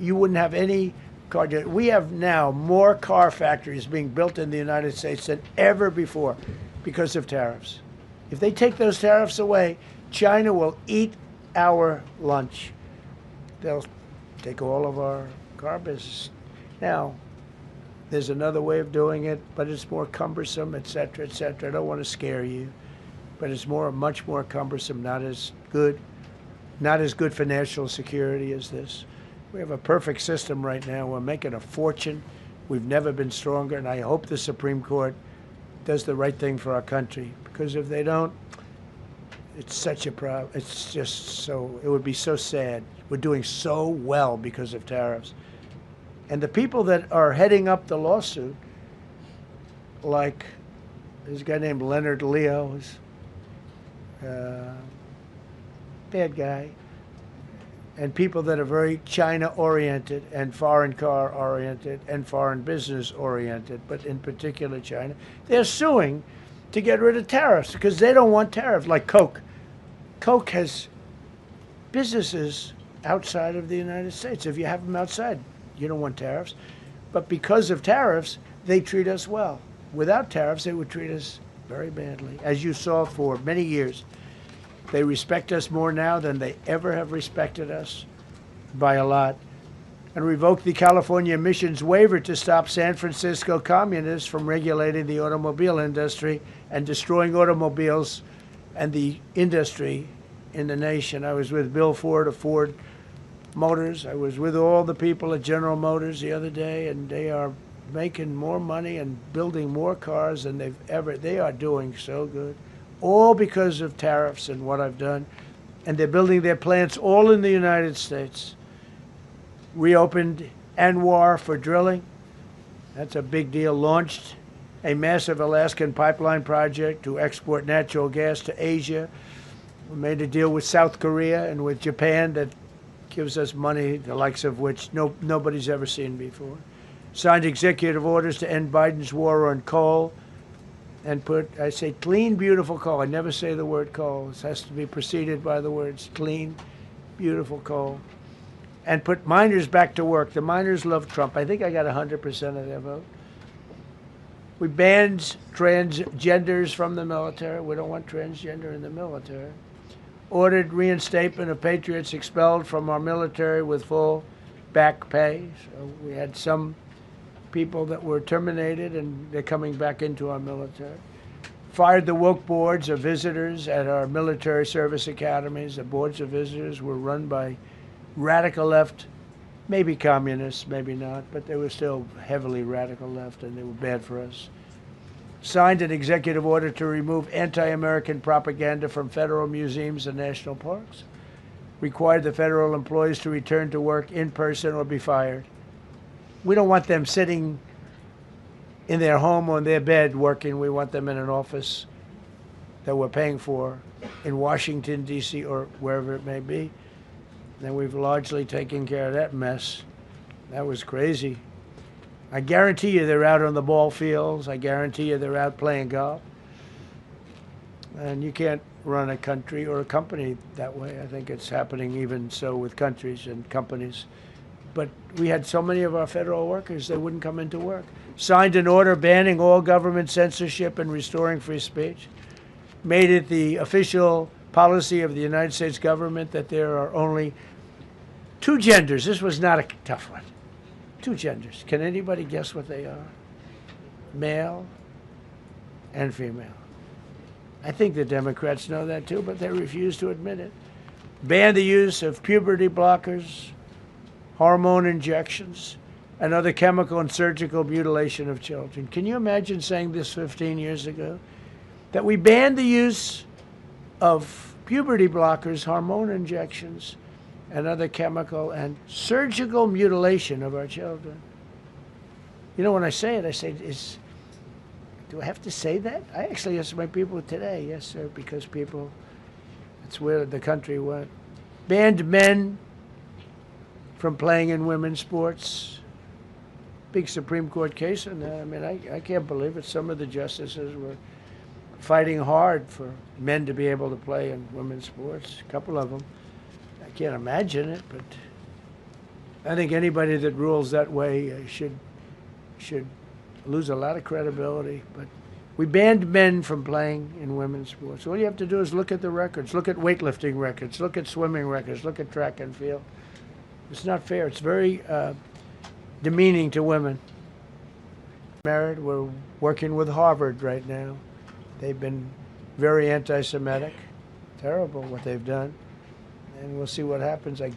you wouldn't have any car. We have now more car factories being built in the United States than ever before because of tariffs. If they take those tariffs away, China will eat our lunch. They'll take all of our car business. Now, there's another way of doing it, but it's more cumbersome, et cetera, et cetera. I don't want to scare you, but it's much more cumbersome, not as good for national security as this. We have a perfect system right now. We're making a fortune. We've never been stronger, and I hope the Supreme Court does the right thing for our country, because if they don't, it's such a problem. It's just so, it would be so sad. We're doing so well because of tariffs. And the people that are heading up the lawsuit, like there's a guy named Leonard Leo, who's bad guy, and people that are very China-oriented and foreign car-oriented and foreign business-oriented, but in particular China, they're suing to get rid of tariffs because they don't want tariffs, like Coke. Coke has businesses outside of the United States. If you have them outside, you don't want tariffs. But because of tariffs, they treat us well. Without tariffs, they would treat us very badly. As you saw for many years, they respect us more now than they ever have respected us, by a lot. And revoked the California emissions waiver to stop San Francisco communists from regulating the automobile industry and destroying automobiles and the industry in the nation. I was with Bill Ford of Ford Motors. I was with all the people at General Motors the other day, and they are making more money and building more cars than they are doing so good. All because of tariffs and what I've done. And they're building their plants all in the United States. Reopened Anwar for drilling. That's a big deal. Launched a massive Alaskan pipeline project to export natural gas to Asia. We made a deal with South Korea and with Japan that gives us money, the likes of which nobody's ever seen before. Signed executive orders to end Biden's war on coal and I say clean, beautiful coal. I never say the word coal. It has to be preceded by the words clean, beautiful coal. And put miners back to work. The miners love Trump. I think I got 100% of their vote. We banned transgenders from the military. We don't want transgender in the military. Ordered reinstatement of patriots expelled from our military with full back pay. So we had some people that were terminated, and they're coming back into our military. Fired the woke boards of visitors at our military service academies. The boards of visitors were run by radical left, maybe communists, maybe not, but they were still heavily radical left, and they were bad for us. Signed an executive order to remove anti-American propaganda from federal museums and national parks. Required the federal employees to return to work in person or be fired. We don't want them sitting in their home or in their bed working. We want them in an office that we're paying for in Washington, D.C., or wherever it may be. And we've largely taken care of that mess. That was crazy. I guarantee you they're out on the ball fields. I guarantee you they're out playing golf. And you can't run a country or a company that way. I think it's happening even so with countries and companies. But we had so many of our federal workers, they wouldn't come into work. Signed an order banning all government censorship and restoring free speech. Made it the official policy of the United States government that there are only two genders. This was not a tough one. Two genders. Can anybody guess what they are? Male and female. I think the Democrats know that too, but they refuse to admit it. Banned the use of puberty blockers, hormone injections, and other chemical and surgical mutilation of children. Can you imagine saying this 15 years ago? That we banned the use of puberty blockers, hormone injections, and other chemical and surgical mutilation of our children. You know, when I say it, I say, do I have to say that? I actually asked my people today, yes, sir, because that's where the country went. Banned men from playing in women's sports. Big Supreme Court case on that. I mean, I can't believe it. Some of the justices were fighting hard for men to be able to play in women's sports. A couple of them. I can't imagine it, but I think anybody that rules that way should lose a lot of credibility. But we banned men from playing in women's sports. All you have to do is look at the records. Look at weightlifting records. Look at swimming records. Look at track and field. It's not fair. It's very demeaning to women. Married, we're working with Harvard right now. They've been very anti-Semitic. Terrible what they've done. And we'll see what happens. I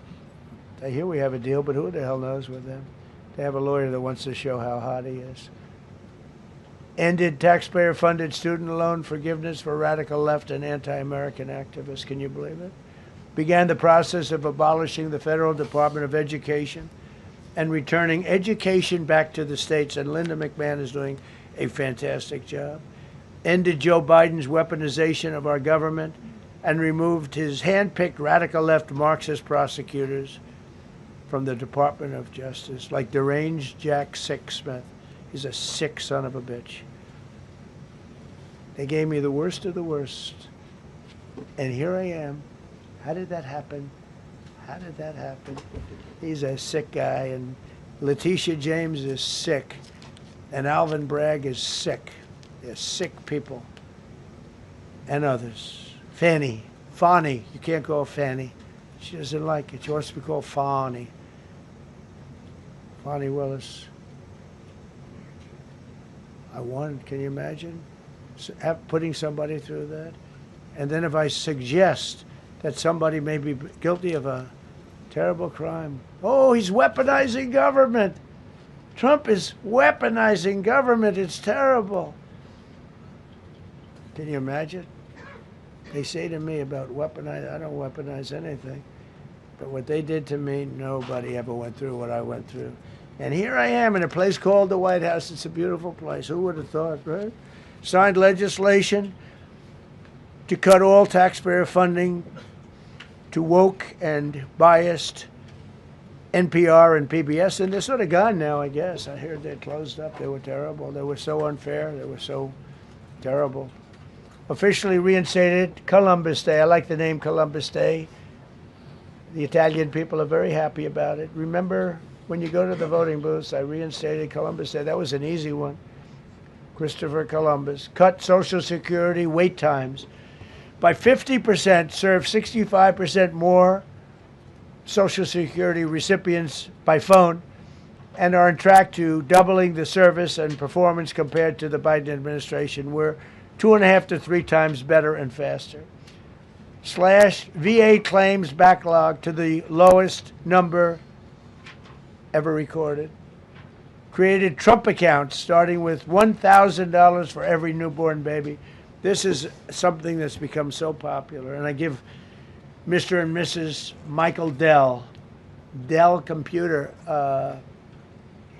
hear we have a deal, but who the hell knows with them? They have a lawyer that wants to show how hot he is. Ended taxpayer-funded student loan forgiveness for radical left and anti-American activists. Can you believe it? Began the process of abolishing the Federal Department of Education and returning education back to the states. And Linda McMahon is doing a fantastic job. Ended Joe Biden's weaponization of our government and removed his hand-picked radical left Marxist prosecutors from the Department of Justice, like deranged Jack Smith. He's a sick son of a bitch. They gave me the worst of the worst. And here I am. How did that happen? How did that happen? He's a sick guy, and Letitia James is sick, and Alvin Bragg is sick. They're sick people. And others. Fannie, you can't call her Fannie. She doesn't like it. She wants to be called Fani Willis. I won. Can you imagine putting somebody through that? And then if I suggest that somebody may be guilty of a terrible crime, oh, he's weaponizing government. Trump is weaponizing government. It's terrible. Can you imagine? They say to me about weaponize, I don't weaponize anything. But what they did to me, nobody ever went through what I went through. And here I am in a place called the White House. It's a beautiful place. Who would have thought, right? Signed legislation to cut all taxpayer funding to woke and biased NPR and PBS. And they're sort of gone now, I guess. I heard they closed up. They were terrible. They were so unfair. They were so terrible. Officially reinstated Columbus Day. I like the name Columbus Day. The Italian people are very happy about it. Remember, when you go to the voting booths, I reinstated Columbus Day. That was an easy one. Christopher Columbus. Cut Social Security wait times by 50%, serve 65% more Social Security recipients by phone, and are on track to doubling the service and performance compared to the Biden administration. We're 2.5 to 3 times better and faster. Slash VA claims backlog to the lowest number ever recorded. Created Trump accounts starting with $1,000 for every newborn baby. This is something that's become so popular. And I give Mr. and Mrs. Michael Dell Computer,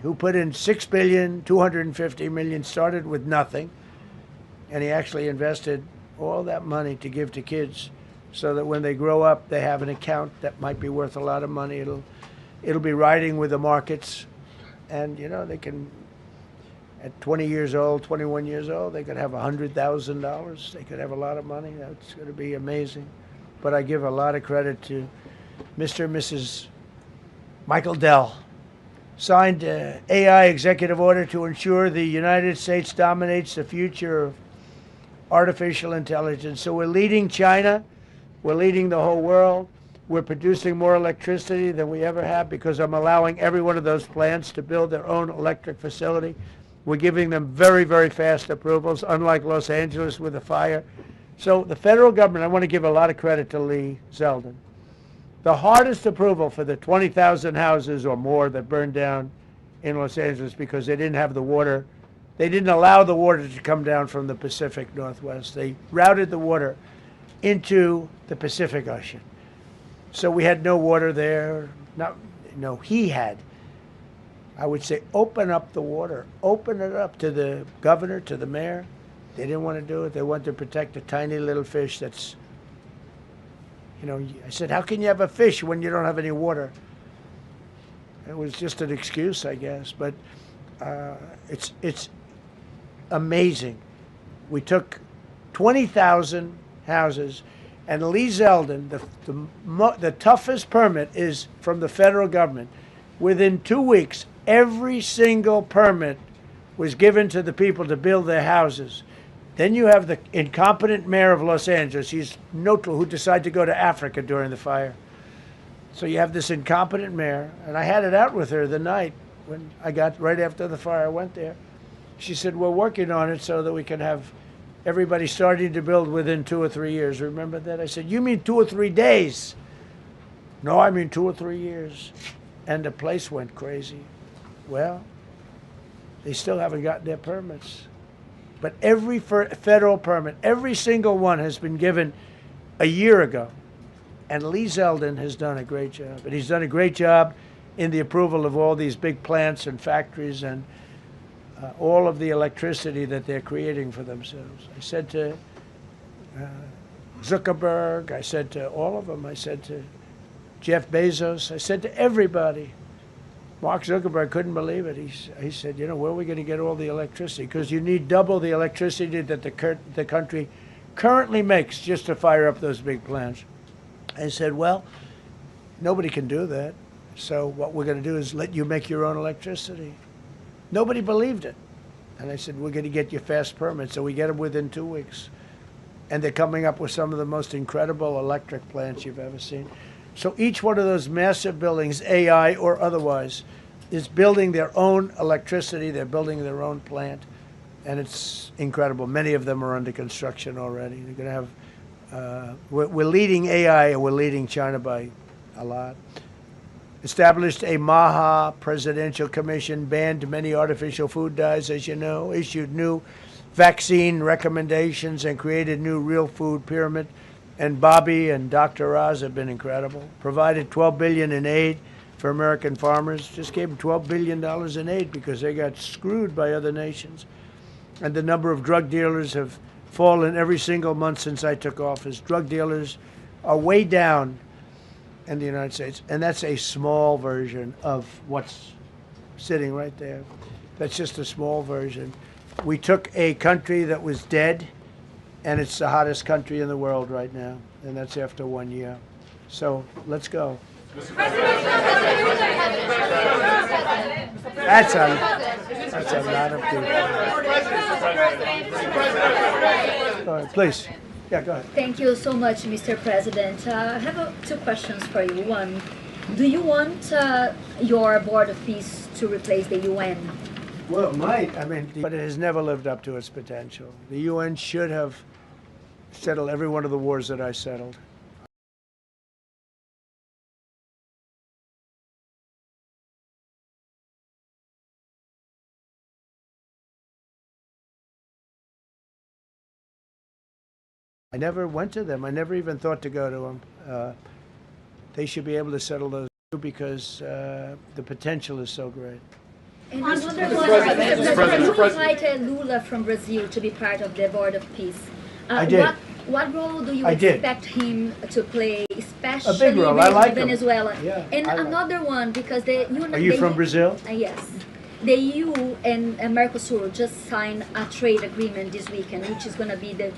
who put in $6.25 billion, started with nothing. And he actually invested all that money to give to kids so that when they grow up, they have an account that might be worth a lot of money. It'll be riding with the markets. And, you know, they can, at 20 years old, 21 years old, they could have $100,000. They could have a lot of money. That's going to be amazing. But I give a lot of credit to Mr. and Mrs. Michael Dell. Signed AI executive order to ensure the United States dominates the future of artificial intelligence. So we're leading China. We're leading the whole world. We're producing more electricity than we ever have because I'm allowing every one of those plants to build their own electric facility. We're giving them very, very fast approvals, unlike Los Angeles with the fire. So the federal government, I want to give a lot of credit to Lee Zeldin. The hardest approval for the 20,000 houses or more that burned down in Los Angeles because they didn't have the water. They didn't allow the water to come down from the Pacific Northwest. They routed the water into the Pacific Ocean. So we had no water there. No, he had. I would say open up the water. Open it up to the governor, to the mayor. They didn't want to do it. They wanted to protect a tiny little fish that's, you know, I said, how can you have a fish when you don't have any water? It was just an excuse, I guess. But it's amazing. We took 20,000 houses, and Lee Zeldin, the toughest permit is from the federal government. Within 2 weeks, every single permit was given to the people to build their houses. Then you have the incompetent mayor of Los Angeles. He's neutral, who decided to go to Africa during the fire. So you have this incompetent mayor, and I had it out with her the night when I got, right after the fire, I went there. She said, we're working on it so that we can have everybody starting to build within 2 or 3 years. Remember that? I said, you mean 2 or 3 days? No, I mean 2 or 3 years. And the place went crazy. Well, they still haven't gotten their permits. But every federal permit, every single one has been given a year ago. And Lee Zeldin has done a great job. And he's done a great job in the approval of all these big plants and factories and all of the electricity that they're creating for themselves. I said to Zuckerberg, I said to all of them, I said to Jeff Bezos, I said to everybody. Mark Zuckerberg couldn't believe it. He said, you know, where are we going to get all the electricity? Because you need double the electricity that the country currently makes just to fire up those big plants. I said, well, nobody can do that. So what we're going to do is let you make your own electricity. Nobody believed it. And I said, we're going to get you fast permits. So we get them within 2 weeks. And they're coming up with some of the most incredible electric plants you've ever seen. So each one of those massive buildings, AI or otherwise, is building their own electricity. They're building their own plant. And it's incredible. Many of them are under construction already. They're going to have, we're leading AI, and we're leading China by a lot. Established a MAHA presidential commission, banned many artificial food dyes, as you know, issued new vaccine recommendations, and created new real food pyramid. And Bobby and Dr. Oz have been incredible. Provided $12 billion in aid for American farmers. Just gave them $12 billion in aid because they got screwed by other nations. And the number of drug dealers have fallen every single month since I took office. Drug dealers are way down in the United States. And that's a small version of what's sitting right there. That's just a small version. We took a country that was dead, and it's the hottest country in the world right now. And that's after 1 year. So let's go. That's a lot of people. All right, please. Yeah, go ahead. Thank you so much, Mr. President. I have 2 questions for you. One, do you want your Board of Peace to replace the UN? Well, it might. I mean, but it has never lived up to its potential. The UN should have settled every one of the wars that I settled. I never went to them. I never even thought to go to them. They should be able to settle those because the potential is so great. And another one, Mr. President, you invited Lula from Brazil to be part of the Board of Peace. I did. What role do you expect him to play, especially a big role. I like Venezuela? Him. Yeah, and another one, because the Are you from Brazil? Yes. The EU and Mercosur just signed a trade agreement this weekend, which is going to be the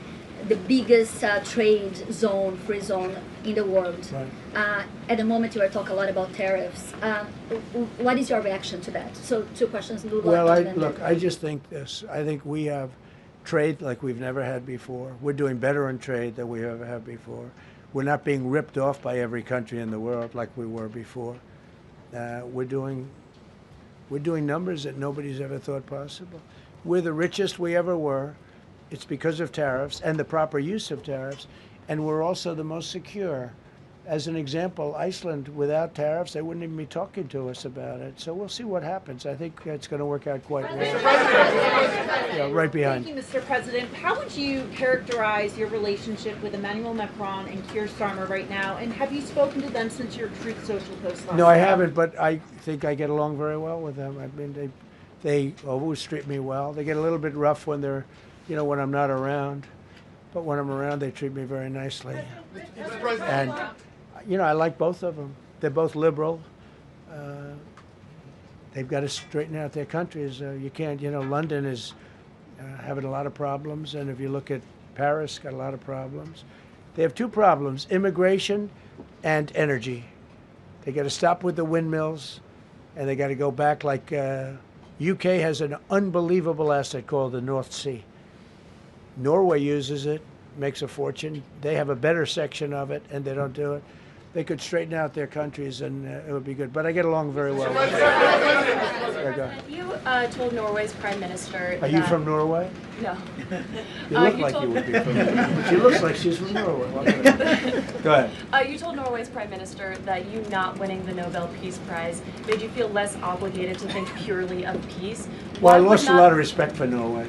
biggest trade zone, free zone in the world. Right. At the moment, you are talking a lot about tariffs. What is your reaction to that? So 2 questions, Lula. Well, look, I just think this. I think we have trade like we've never had before. We're doing better in trade than we ever have before. We're not being ripped off by every country in the world like we were before. We're doing numbers that nobody's ever thought possible. We're the richest we ever were. It's because of tariffs and the proper use of tariffs, and we're also the most secure. As an example, Iceland, without tariffs, they wouldn't even be talking to us about it. So we'll see what happens. I think it's going to work out quite well. Yeah, right behind. Thank you, Mr. President. How would you characterize your relationship with Emmanuel Macron and Keir Starmer right now? And have you spoken to them since your Truth Social post last No, I haven't, but I think I get along very well with them. I mean, they always treat me well. They get a little bit rough when they're, when I'm not around. But when I'm around, they treat me very nicely. And, I like both of them. They're both liberal. they've got to straighten out their countries. You can't, London is having a lot of problems, and if you look at Paris, got a lot of problems. They have two problems: immigration and energy. They got to stop with the windmills, and they got to go back like UK has an unbelievable asset called the North Sea. Norway uses it, makes a fortune. They have a better section of it, and they don't do it. They could straighten out their countries, and it would be good. But I get along very well with them. You told Norway's prime minister. Are you from Norway? No. You look like you would be from Norway. But she looks like she's from Norway. Go ahead. You told Norway's prime minister that you not winning the Nobel Peace Prize made you feel less obligated to think purely of peace. Well, I lost a lot of respect for Norway.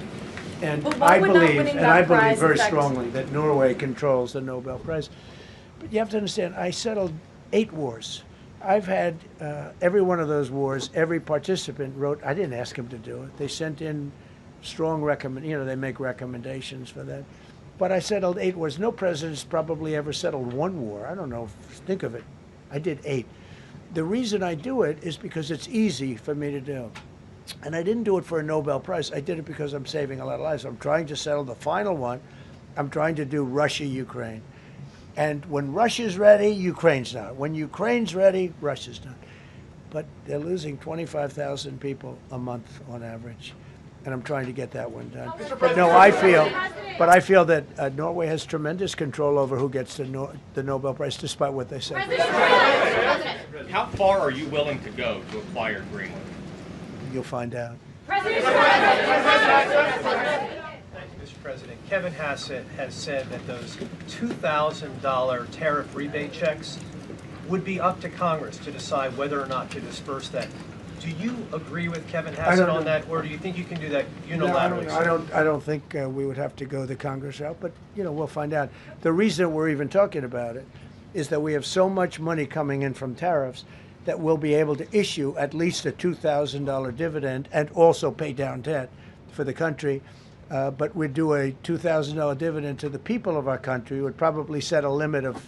And I believe very affect... strongly that Norway controls the Nobel Prize. But you have to understand, I settled 8 wars. I've had every one of those wars, every participant wrote, I didn't ask them to do it. They sent in strong they make recommendations for that. But I settled 8 wars. No president's probably ever settled 1 war. I don't know, think of it. I did 8. The reason I do it is because it's easy for me to do. And I didn't do it for a Nobel Prize. I did it because I'm saving a lot of lives. I'm trying to settle the final one. I'm trying to do Russia-Ukraine. And when Russia's ready, Ukraine's not. When Ukraine's ready, Russia's not. But they're losing 25,000 people a month on average. And I'm trying to get that one done. But no, I feel that Norway has tremendous control over who gets the Nobel Prize, despite what they say. How far are you willing to go to acquire Greenland? You'll find out. Mr. President, Kevin Hassett has said that those $2,000 tariff rebate checks would be up to Congress to decide whether or not to disperse that. Do you agree with Kevin Hassett on that, or do you think you can do that unilaterally? No, I don't think we would have to go the Congress route, but we'll find out. The reason we're even talking about it is that we have so much money coming in from tariffs that we'll be able to issue at least a $2,000 dividend and also pay down debt for the country. But we'd do a $2,000 dividend to the people of our country. Would probably set a limit of,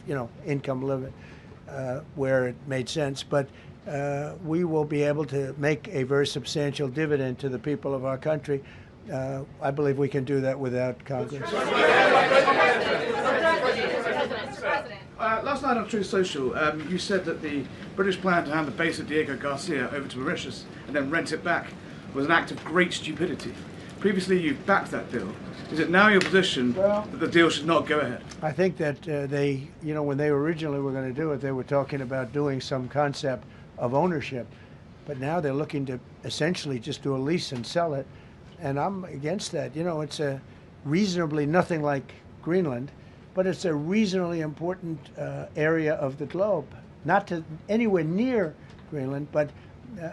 income limit where it made sense. But we will be able to make a very substantial dividend to the people of our country. I believe we can do that without Congress. Last night on Truth Social, you said that the British plan to hand the base at Diego Garcia over to Mauritius and then rent it back was an act of great stupidity. Previously, you backed that deal. Is it now your position that the deal should not go ahead? I think that they, when they originally were going to do it, they were talking about doing some concept of ownership. But now they're looking to essentially just do a lease and sell it. And I'm against that. It's a reasonably nothing like Greenland, but it's a reasonably important area of the globe. Not to anywhere near Greenland, but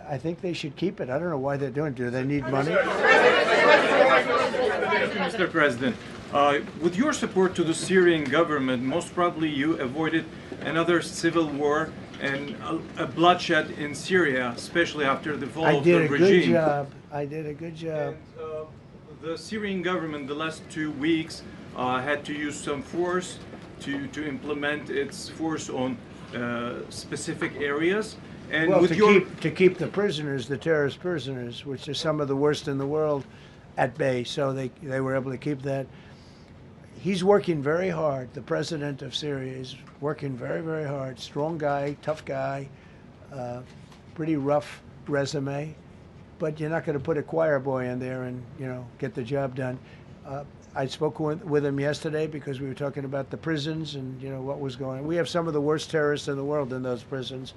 I think they should keep it. I don't know why they're doing it. Do they need money? Mr. President, with your support to the Syrian government, most probably you avoided another civil war and a bloodshed in Syria, especially after the fall of the regime. I did a good job. And, the Syrian government the last 2 weeks had to use some force to implement its force on specific areas. And well, with to keep the prisoners, the terrorist prisoners, which are some of the worst in the world, at bay. So they were able to keep that. He's working very hard. The president of Syria is working very, very hard. Strong guy, tough guy, pretty rough resume. But you're not going to put a choir boy in there and get the job done. I spoke with him yesterday because we were talking about the prisons and what was going on. We have some of the worst terrorists in the world in those prisons,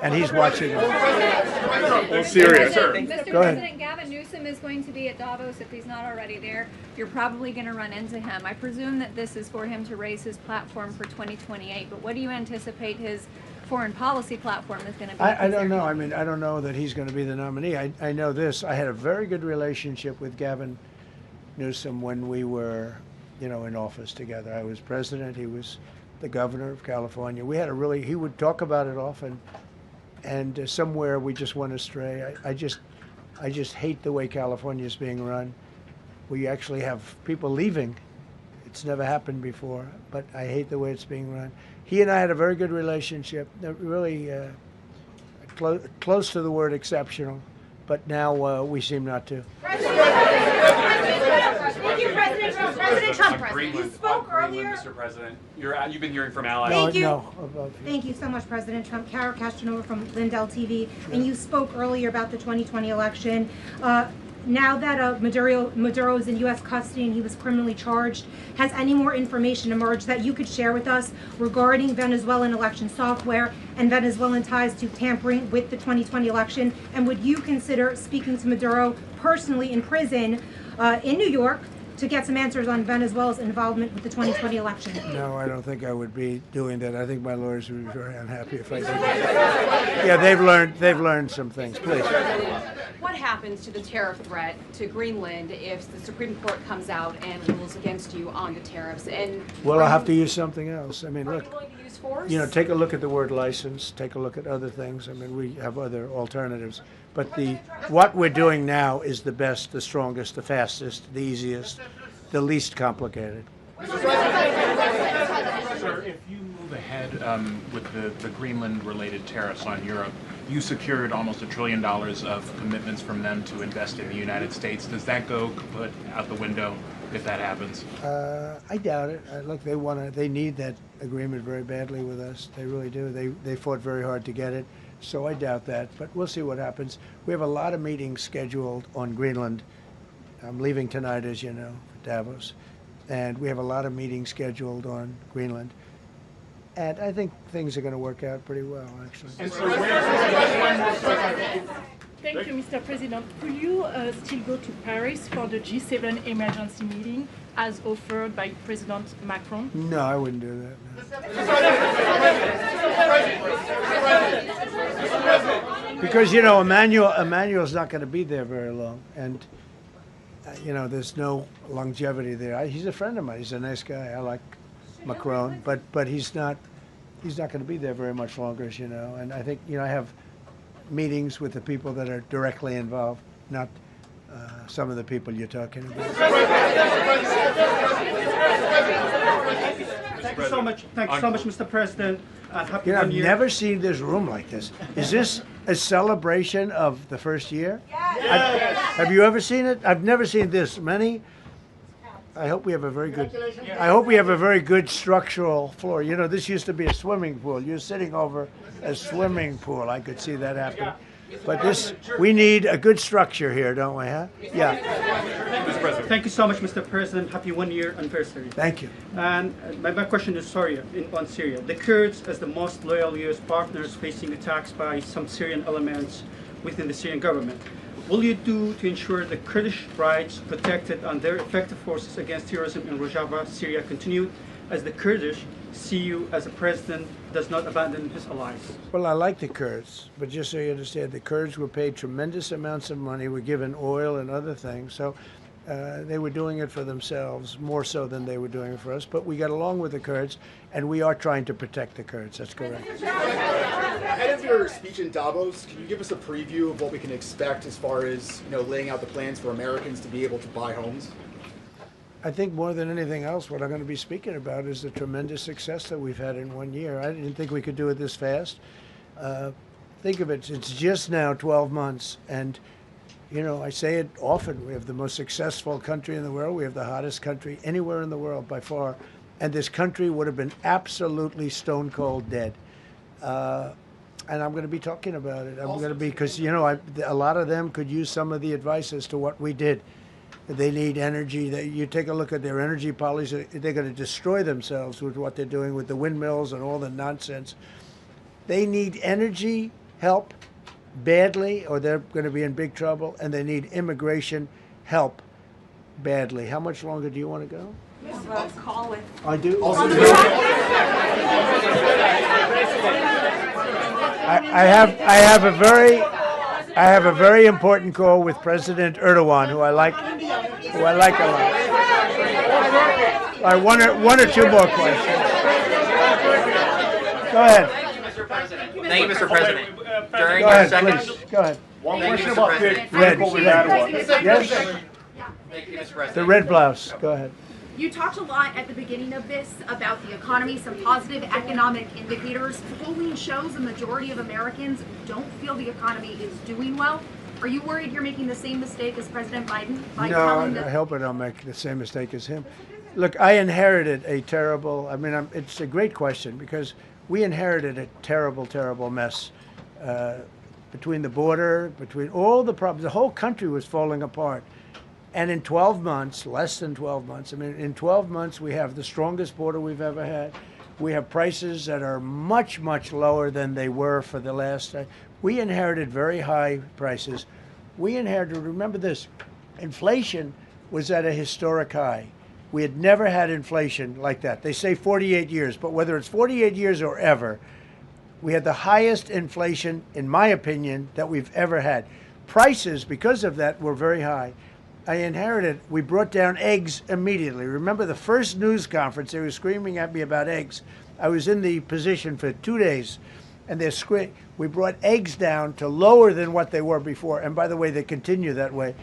and he's watching them. Syria, sir. Mr. President, Gavin Newsom is going to be at Davos if he's not already there. You're probably going to run into him. I presume that this is for him to raise his platform for 2028. But what do you anticipate his foreign policy platform is going to be? I don't know. I mean, I don't know that he's going to be the nominee. I know this. I had a very good relationship with Gavin Newsom when we were, in office together. I was president. He was the governor of California. We had he would talk about it often, and somewhere we just went astray. I just hate the way California is being run. We actually have people leaving. It's never happened before, but I hate the way it's being run. He and I had a very good relationship, really close to the word exceptional. but now we seem not to. Thank you, President Trump. President Trump, you spoke earlier. Mr. President. You've been hearing from allies. Thank you. Thank you so much, President Trump. Cara Castronova from Lindell TV. And you spoke earlier about the 2020 election. Now that Maduro is in U.S. custody and he was criminally charged, has any more information emerged that you could share with us regarding Venezuelan election software and Venezuelan ties to tampering with the 2020 election? And would you consider speaking to Maduro personally in prison in New York to get some answers on Venezuela's involvement with the 2020 election? No, I don't think I would be doing that. I think my lawyers would be very unhappy if I did that. Yeah, they've learned some things. Please. What happens to the tariff threat to Greenland if the Supreme Court comes out and rules against you on the tariffs? And Well, I'll have to use something else. I mean, are look, you willing to use force? you know, take a look at the word license. Take a look at other things. I mean, we have other alternatives. But what we're doing now is the best, the strongest, the fastest, the easiest, the least complicated. Sir, if you move ahead with the Greenland-related tariffs on Europe, you secured almost $1 trillion of commitments from them to invest in the United States. Does that go kaput out the window if that happens? I doubt it. Look, they need that agreement very badly with us. They really do. They fought very hard to get it. So I doubt that, but we'll see what happens. We have a lot of meetings scheduled on Greenland. I'm leaving tonight, as you know, for Davos. And we have a lot of meetings scheduled on Greenland. And I think things are going to work out pretty well, actually. Thank you, Mr. President. Will you still go to Paris for the G7 emergency meeting as offered by President Macron? No, I wouldn't do that. No. Because, you know, Emmanuel's not going to be there very long. And, you know, there's no longevity there. He's a friend of mine. He's a nice guy. I like Macron. But he's not going to be there very much longer, as you know. And I think, you know, I have meetings with the people that are directly involved, not some of the people you're talking about. Thank you so much. Thank you so much, Mr. President. Happy You know, I've New Year. never seen this room like this. Is this a celebration of the first year? Yes. Have you ever seen it? I've never seen this many. I hope we have a very good. I hope we have a very good structural floor. You know, this used to be a swimming pool. You're sitting over a swimming pool. I could see that happening. But we need a good structure here, don't we? Huh? Yeah. Thank you so much, Mr. President. Happy 1 year anniversary. Thank you. And my question is on Syria. The Kurds, as the most loyal U.S. partners, facing attacks by some Syrian elements within the Syrian government. Will you do to ensure the Kurdish rights protected and their effective forces against terrorism in Rojava, Syria continue, as the Kurdish see you as a president does not abandon his allies? Well, I like the Kurds, but just so you understand, the Kurds were paid tremendous amounts of money, were given oil and other things, so they were doing it for themselves, more so than they were doing it for us. But we got along with the Kurds, and we are trying to protect the Kurds. That's correct. Ahead of your speech in Davos, can you give us a preview of what we can expect as far as, you know, laying out the plans for Americans to be able to buy homes? I think more than anything else, what I'm going to be speaking about is the tremendous success that we've had in 1 year. I didn't think we could do it this fast. Think of it, it's just now 12 months, and you know, I say it often, we have the most successful country in the world. We have the hottest country anywhere in the world by far. And this country would have been absolutely stone cold dead. And I'm going to be talking about it. I'm going to be, because, you know, a lot of them could use some of the advice as to what we did. They need energy. You take a look at their energy policy, they're going to destroy themselves with what they're doing with the windmills and all the nonsense. They need energy help badly, or they're going to be in big trouble, and they need immigration help badly. How much longer do you want to go? Call it. I do. I have a very important call with President Erdogan, who I like a lot. All right, one or two more questions. Go ahead. Thank you, Mr. President. During Go your ahead, second, please. Go ahead. One Thank you, question Mr. about President. Red. Yes. Thank you, Mr. President. The red blouse. Go ahead. You talked a lot at the beginning of this about the economy, some positive economic indicators. Polling shows a majority of Americans don't feel the economy is doing well. Are you worried you're making the same mistake as President Biden by No, telling I the hope I don't make the same mistake as him. Look, I inherited a terrible, it's a great question because we inherited a terrible, terrible mess between the border, between all the problems. The whole country was falling apart. And in 12 months, less than 12 months, in 12 months, we have the strongest border we've ever had. We have prices that are much, much lower than they were for the last. We inherited very high prices. We inherited, remember this, inflation was at a historic high. We had never had inflation like that. They say 48 years, but whether it's 48 years or ever, we had the highest inflation, in my opinion, that we've ever had. Prices, because of that, were very high. I inherited, we brought down eggs immediately. Remember the first news conference, they were screaming at me about eggs. I was in the position for 2 days, and we brought eggs down to lower than what they were before. And by the way, they continue that way.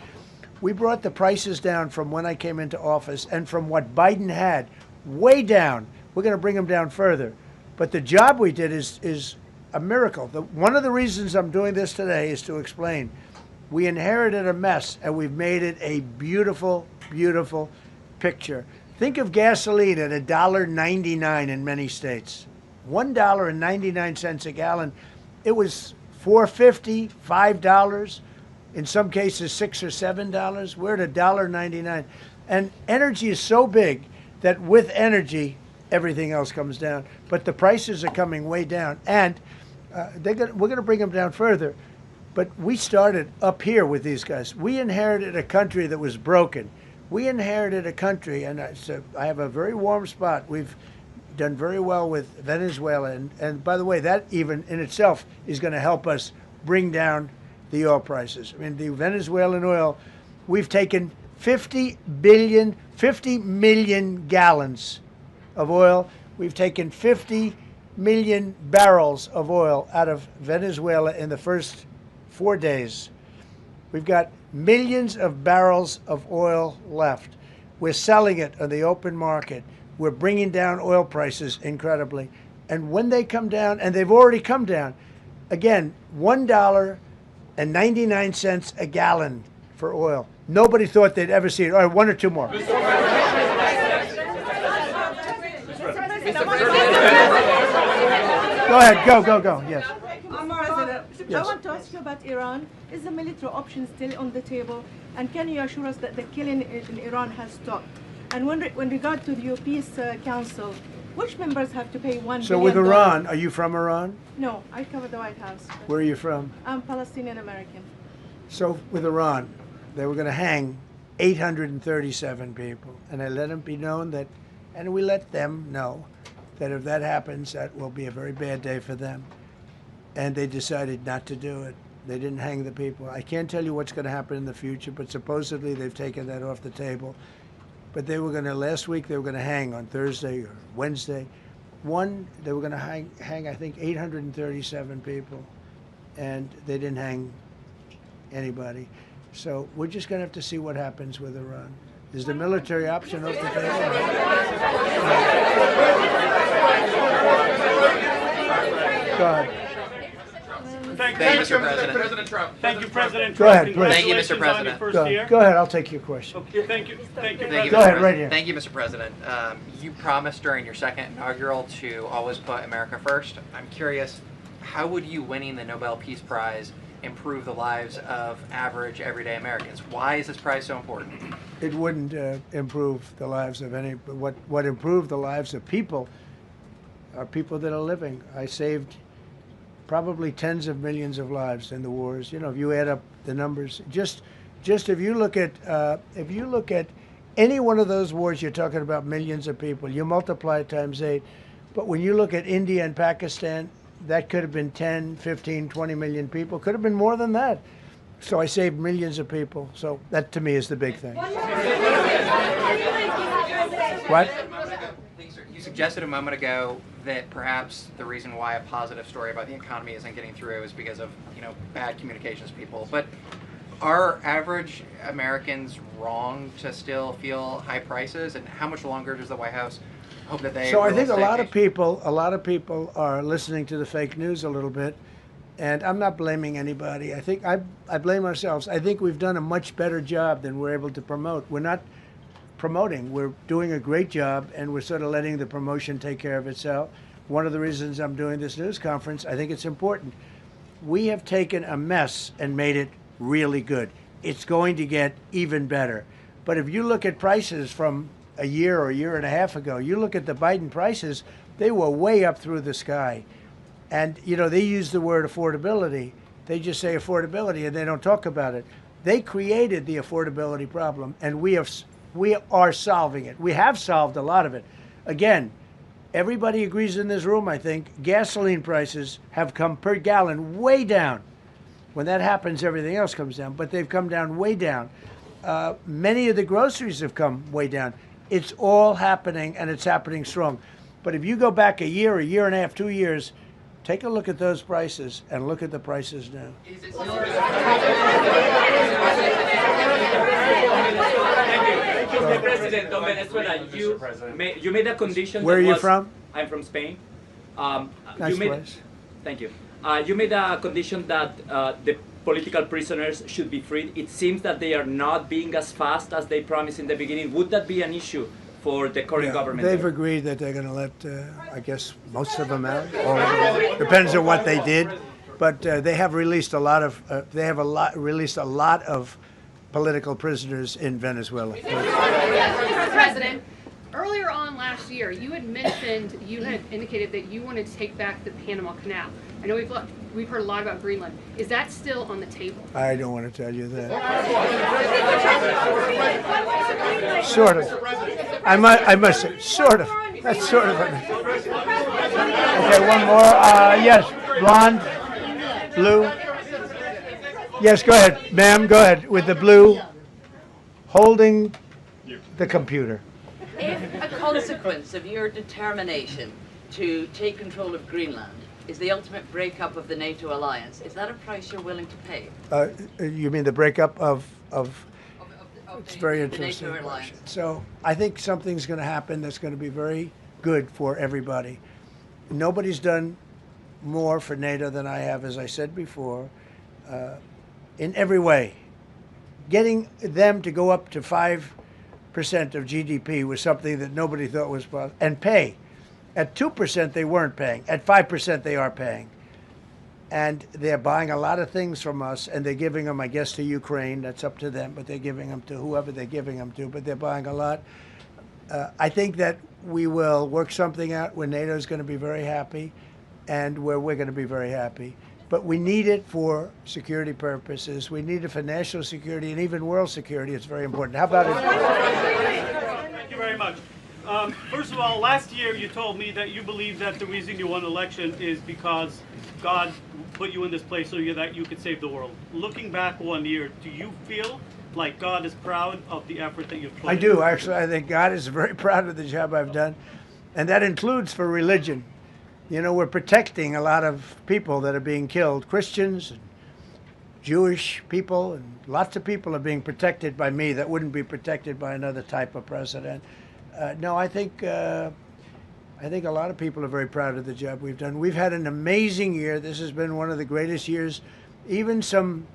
We brought the prices down from when I came into office and from what Biden had, way down. We're going to bring them down further. But the job we did is a miracle. One of the reasons I'm doing this today is to explain. We inherited a mess, and we've made it a beautiful, beautiful picture. Think of gasoline at $1.99 in many states. $1.99 a gallon. It was $4.50, $5. In some cases, $6 or $7. We're at $1.99. And energy is so big that with energy, everything else comes down. But the prices are coming way down. And we're going to bring them down further. But we started up here with these guys. We inherited a country that was broken. We inherited a country, and I have a very warm spot. We've done very well with Venezuela. And by the way, that even in itself is going to help us bring down the oil prices. The Venezuelan oil, we've taken 50 million gallons of oil. We've taken 50 million barrels of oil out of Venezuela in the first 4 days. We've got millions of barrels of oil left. We're selling it on the open market. We're bringing down oil prices incredibly. And when they come down, and they've already come down, again, $1.99 a gallon for oil. Nobody thought they'd ever see it. All right, one or two more. Go ahead, go, yes. President, Yes. I want to ask you about Iran. Is the military option still on the table? And can you assure us that the killing in Iran has stopped? And when regard to the Peace Council, which members have to pay $1 billion? So with Iran, are you from Iran? No, I cover the White House. Where are you from? I'm Palestinian American. So with Iran, they were going to hang 837 people. And I let them be known that, and we let them know that if that happens, that will be a very bad day for them. And they decided not to do it. They didn't hang the people. I can't tell you what's going to happen in the future, but supposedly they've taken that off the table. But they were going to, last week, they were going to hang on Thursday or Wednesday. They were going to hang, I think, 837 people. And they didn't hang anybody. So we're just going to have to see what happens with Iran. Is the military option off the table? Go ahead. Thank you, Mr. President. Thank you, President Go Trump. ahead, please. Thank you, Mr. President. Go ahead, I'll take your question. Okay, thank you, Go ahead, right here. Thank you, Mr. President. You promised during your second inaugural to always put America first. I'm curious, how would you winning the Nobel Peace Prize improve the lives of average, everyday Americans? Why is this prize so important? It wouldn't improve the lives of any. What improved the lives of people are people that are living. I saved probably tens of millions of lives in the wars. If you add up the numbers, just if you look at any one of those wars, you're talking about millions of people. You multiply it times 8. But when you look at India and Pakistan, that could have been 10, 15, 20 million people. Could have been more than that. So I saved millions of people. So that to me is the big thing. What? You suggested a moment ago that perhaps the reason why a positive story about the economy isn't getting through is because of bad communications people. But are average Americans wrong to still feel high prices? And how much longer does the White House hope that they? So I think a lot of people are listening to the fake news a little bit, And I'm not blaming anybody. I think I blame ourselves. I think we've done a much better job than we're able to promote. We're not promoting. We're doing a great job, and we're sort of letting the promotion take care of itself. One of the reasons I'm doing this news conference, I think it's important. We have taken a mess and made it really good. It's going to get even better. But if you look at prices from a year or a year and a half ago, you look at the Biden prices, they were way up through the sky. And, you know, they use the word affordability. They just say affordability and they don't talk about it. They created the affordability problem, and we are solving it. We have solved a lot of it. Again, everybody agrees in this room, I think, gasoline prices have come per gallon way down. When that happens, everything else comes down, but they've come down way down. Many of the groceries have come way down. It's all happening, and it's happening strong. But if you go back a year and a half, 2 years, take a look at those prices and look at the prices now. Mr. President, on Venezuela, you made a condition. Where are you from? I'm from Spain. Nice place. Thank you. You made a condition that the political prisoners should be freed. It seems that they are not being as fast as they promised in the beginning. Would that be an issue for the current government? They've agreed that they're going to let, I guess, most of them out. Or depends on what they did, but they have released a lot of. Released a lot of political prisoners in Venezuela. Mr. President, earlier on last year, you had mentioned, you had indicated that you wanted to take back the Panama Canal. I know we've heard a lot about Greenland. Is that still on the table? I don't want to tell you that. Sort of. I must say, sort of. That's sort of. Okay, one more. Yes, blonde, blue. Yes, go ahead, ma'am. Go ahead with the blue, holding the computer. If a consequence of your determination to take control of Greenland is the ultimate breakup of the NATO alliance, is that a price you're willing to pay? You mean the breakup of it's very interesting. NATO alliance. So I think something's going to happen that's going to be very good for everybody. Nobody's done more for NATO than I have, as I said before, in every way. Getting them to go up to 5% of GDP was something that nobody thought was possible, and pay. At 2%, they weren't paying. At 5%, they are paying. And they're buying a lot of things from us, and they're giving them, I guess, to Ukraine. That's up to them, but they're giving them to whoever they're giving them to, but they're buying a lot. I think that we will work something out where NATO is going to be very happy and where we're going to be very happy. But we need it for security purposes. We need it for national security and even world security. It's very important. How about it? Thank you very much. First of all, last year you told me that you believe that the reason you won the election is because God put you in this place so that you could save the world. Looking back 1 year, do you feel like God is proud of the effort that you've put in? I do, actually. I think God is very proud of the job I've done. And that includes for religion. You know, we're protecting a lot of people that are being killed. Christians, and Jewish people, and lots of people are being protected by me that wouldn't be protected by another type of president. No, I think a lot of people are very proud of the job we've done. We've had an amazing year. This has been one of the greatest years. Even some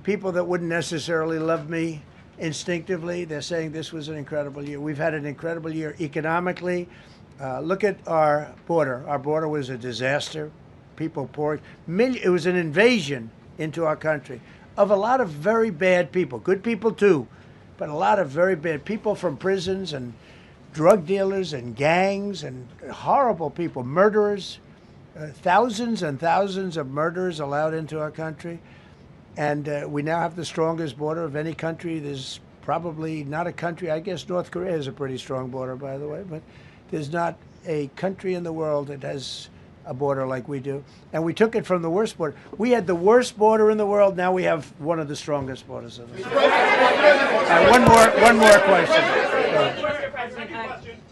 people that wouldn't necessarily love me instinctively, they're saying this was an incredible year. We've had an incredible year economically. Look at our border. Our border was a disaster. People poured. It was an invasion into our country of a lot of very bad people. Good people too, but a lot of very bad people from prisons and drug dealers and gangs and horrible people, murderers. Thousands and thousands of murderers allowed into our country. And we now have the strongest border of any country. There's probably not a country, I guess North Korea has a pretty strong border, by the way, but there's not a country in the world that has a border like we do. And we took it from the worst border. We had the worst border in the world. Now we have one of the strongest borders in the world. One more question. Mr. President,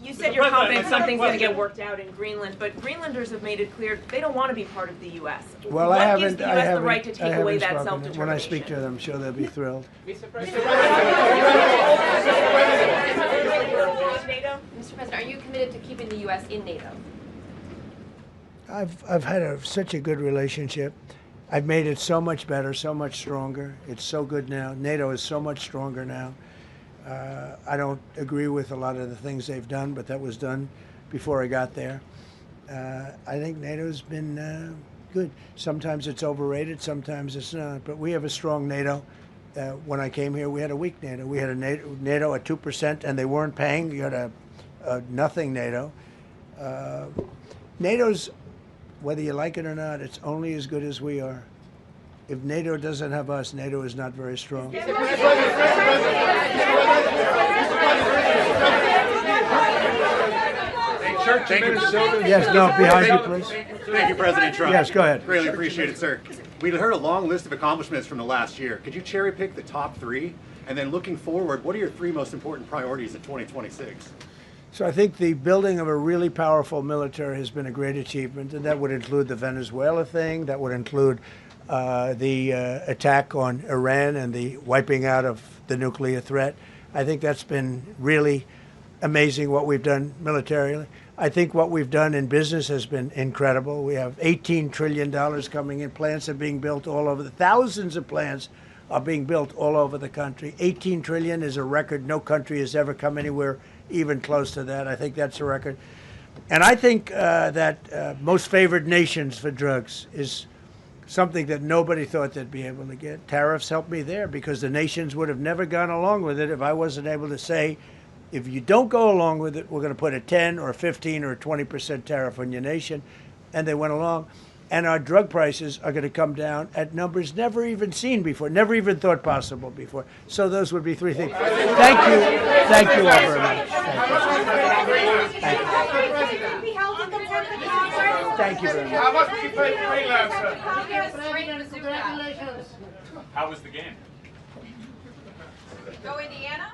you said you're confident something's going to get worked out in Greenland, but Greenlanders have made it clear they don't want to be part of the U.S. Well, what gives the U.S. the right to take away that spoken. self-determination? When I speak to them, I'm sure they'll be thrilled. Mr. President, are you committed to keeping the U.S. in NATO? I've had such a good relationship, I've made it so much better, so much stronger. It's so good now. NATO is so much stronger now. I don't agree with a lot of the things they've done, but that was done before I got there. I think NATO's been good. Sometimes it's overrated, sometimes it's not. But we have a strong NATO. When I came here, we had a weak NATO. We had a NATO at 2%, and they weren't paying. You had a nothing NATO. NATO's, whether you like it or not, it's only as good as we are. If NATO doesn't have us, NATO is not very strong. Yes, no, behind you, please. Thank you, President Trump. Yes, go ahead. Really appreciate it, sir. We heard a long list of accomplishments from the last year. Could you cherry pick the top 3? And then looking forward, what are your 3 most important priorities in 2026? So I think the building of a really powerful military has been a great achievement, and that would include the Venezuela thing, that would include the attack on Iran and the wiping out of the nuclear threat. I think that's been really amazing what we've done militarily. I think what we've done in business has been incredible. We have $18 trillion coming in. Plants are being built all over. Thousands of plants are being built all over the country. 18 trillion is a record. No country has ever come anywhere even close to that. I think that's a record. And I think that most favored nations for drugs is something that nobody thought they'd be able to get. Tariffs helped me there because the nations would have never gone along with it if I wasn't able to say, if you don't go along with it, we're going to put a 10 or a 15 or a 20% tariff on your nation. And they went along. And our drug prices are going to come down at numbers never even seen before, never even thought possible before. So those would be 3 things. Thank you. Thank you all very much. Thank you very much. How much did you pay for Greenland, sir? How was the game? Go Indiana.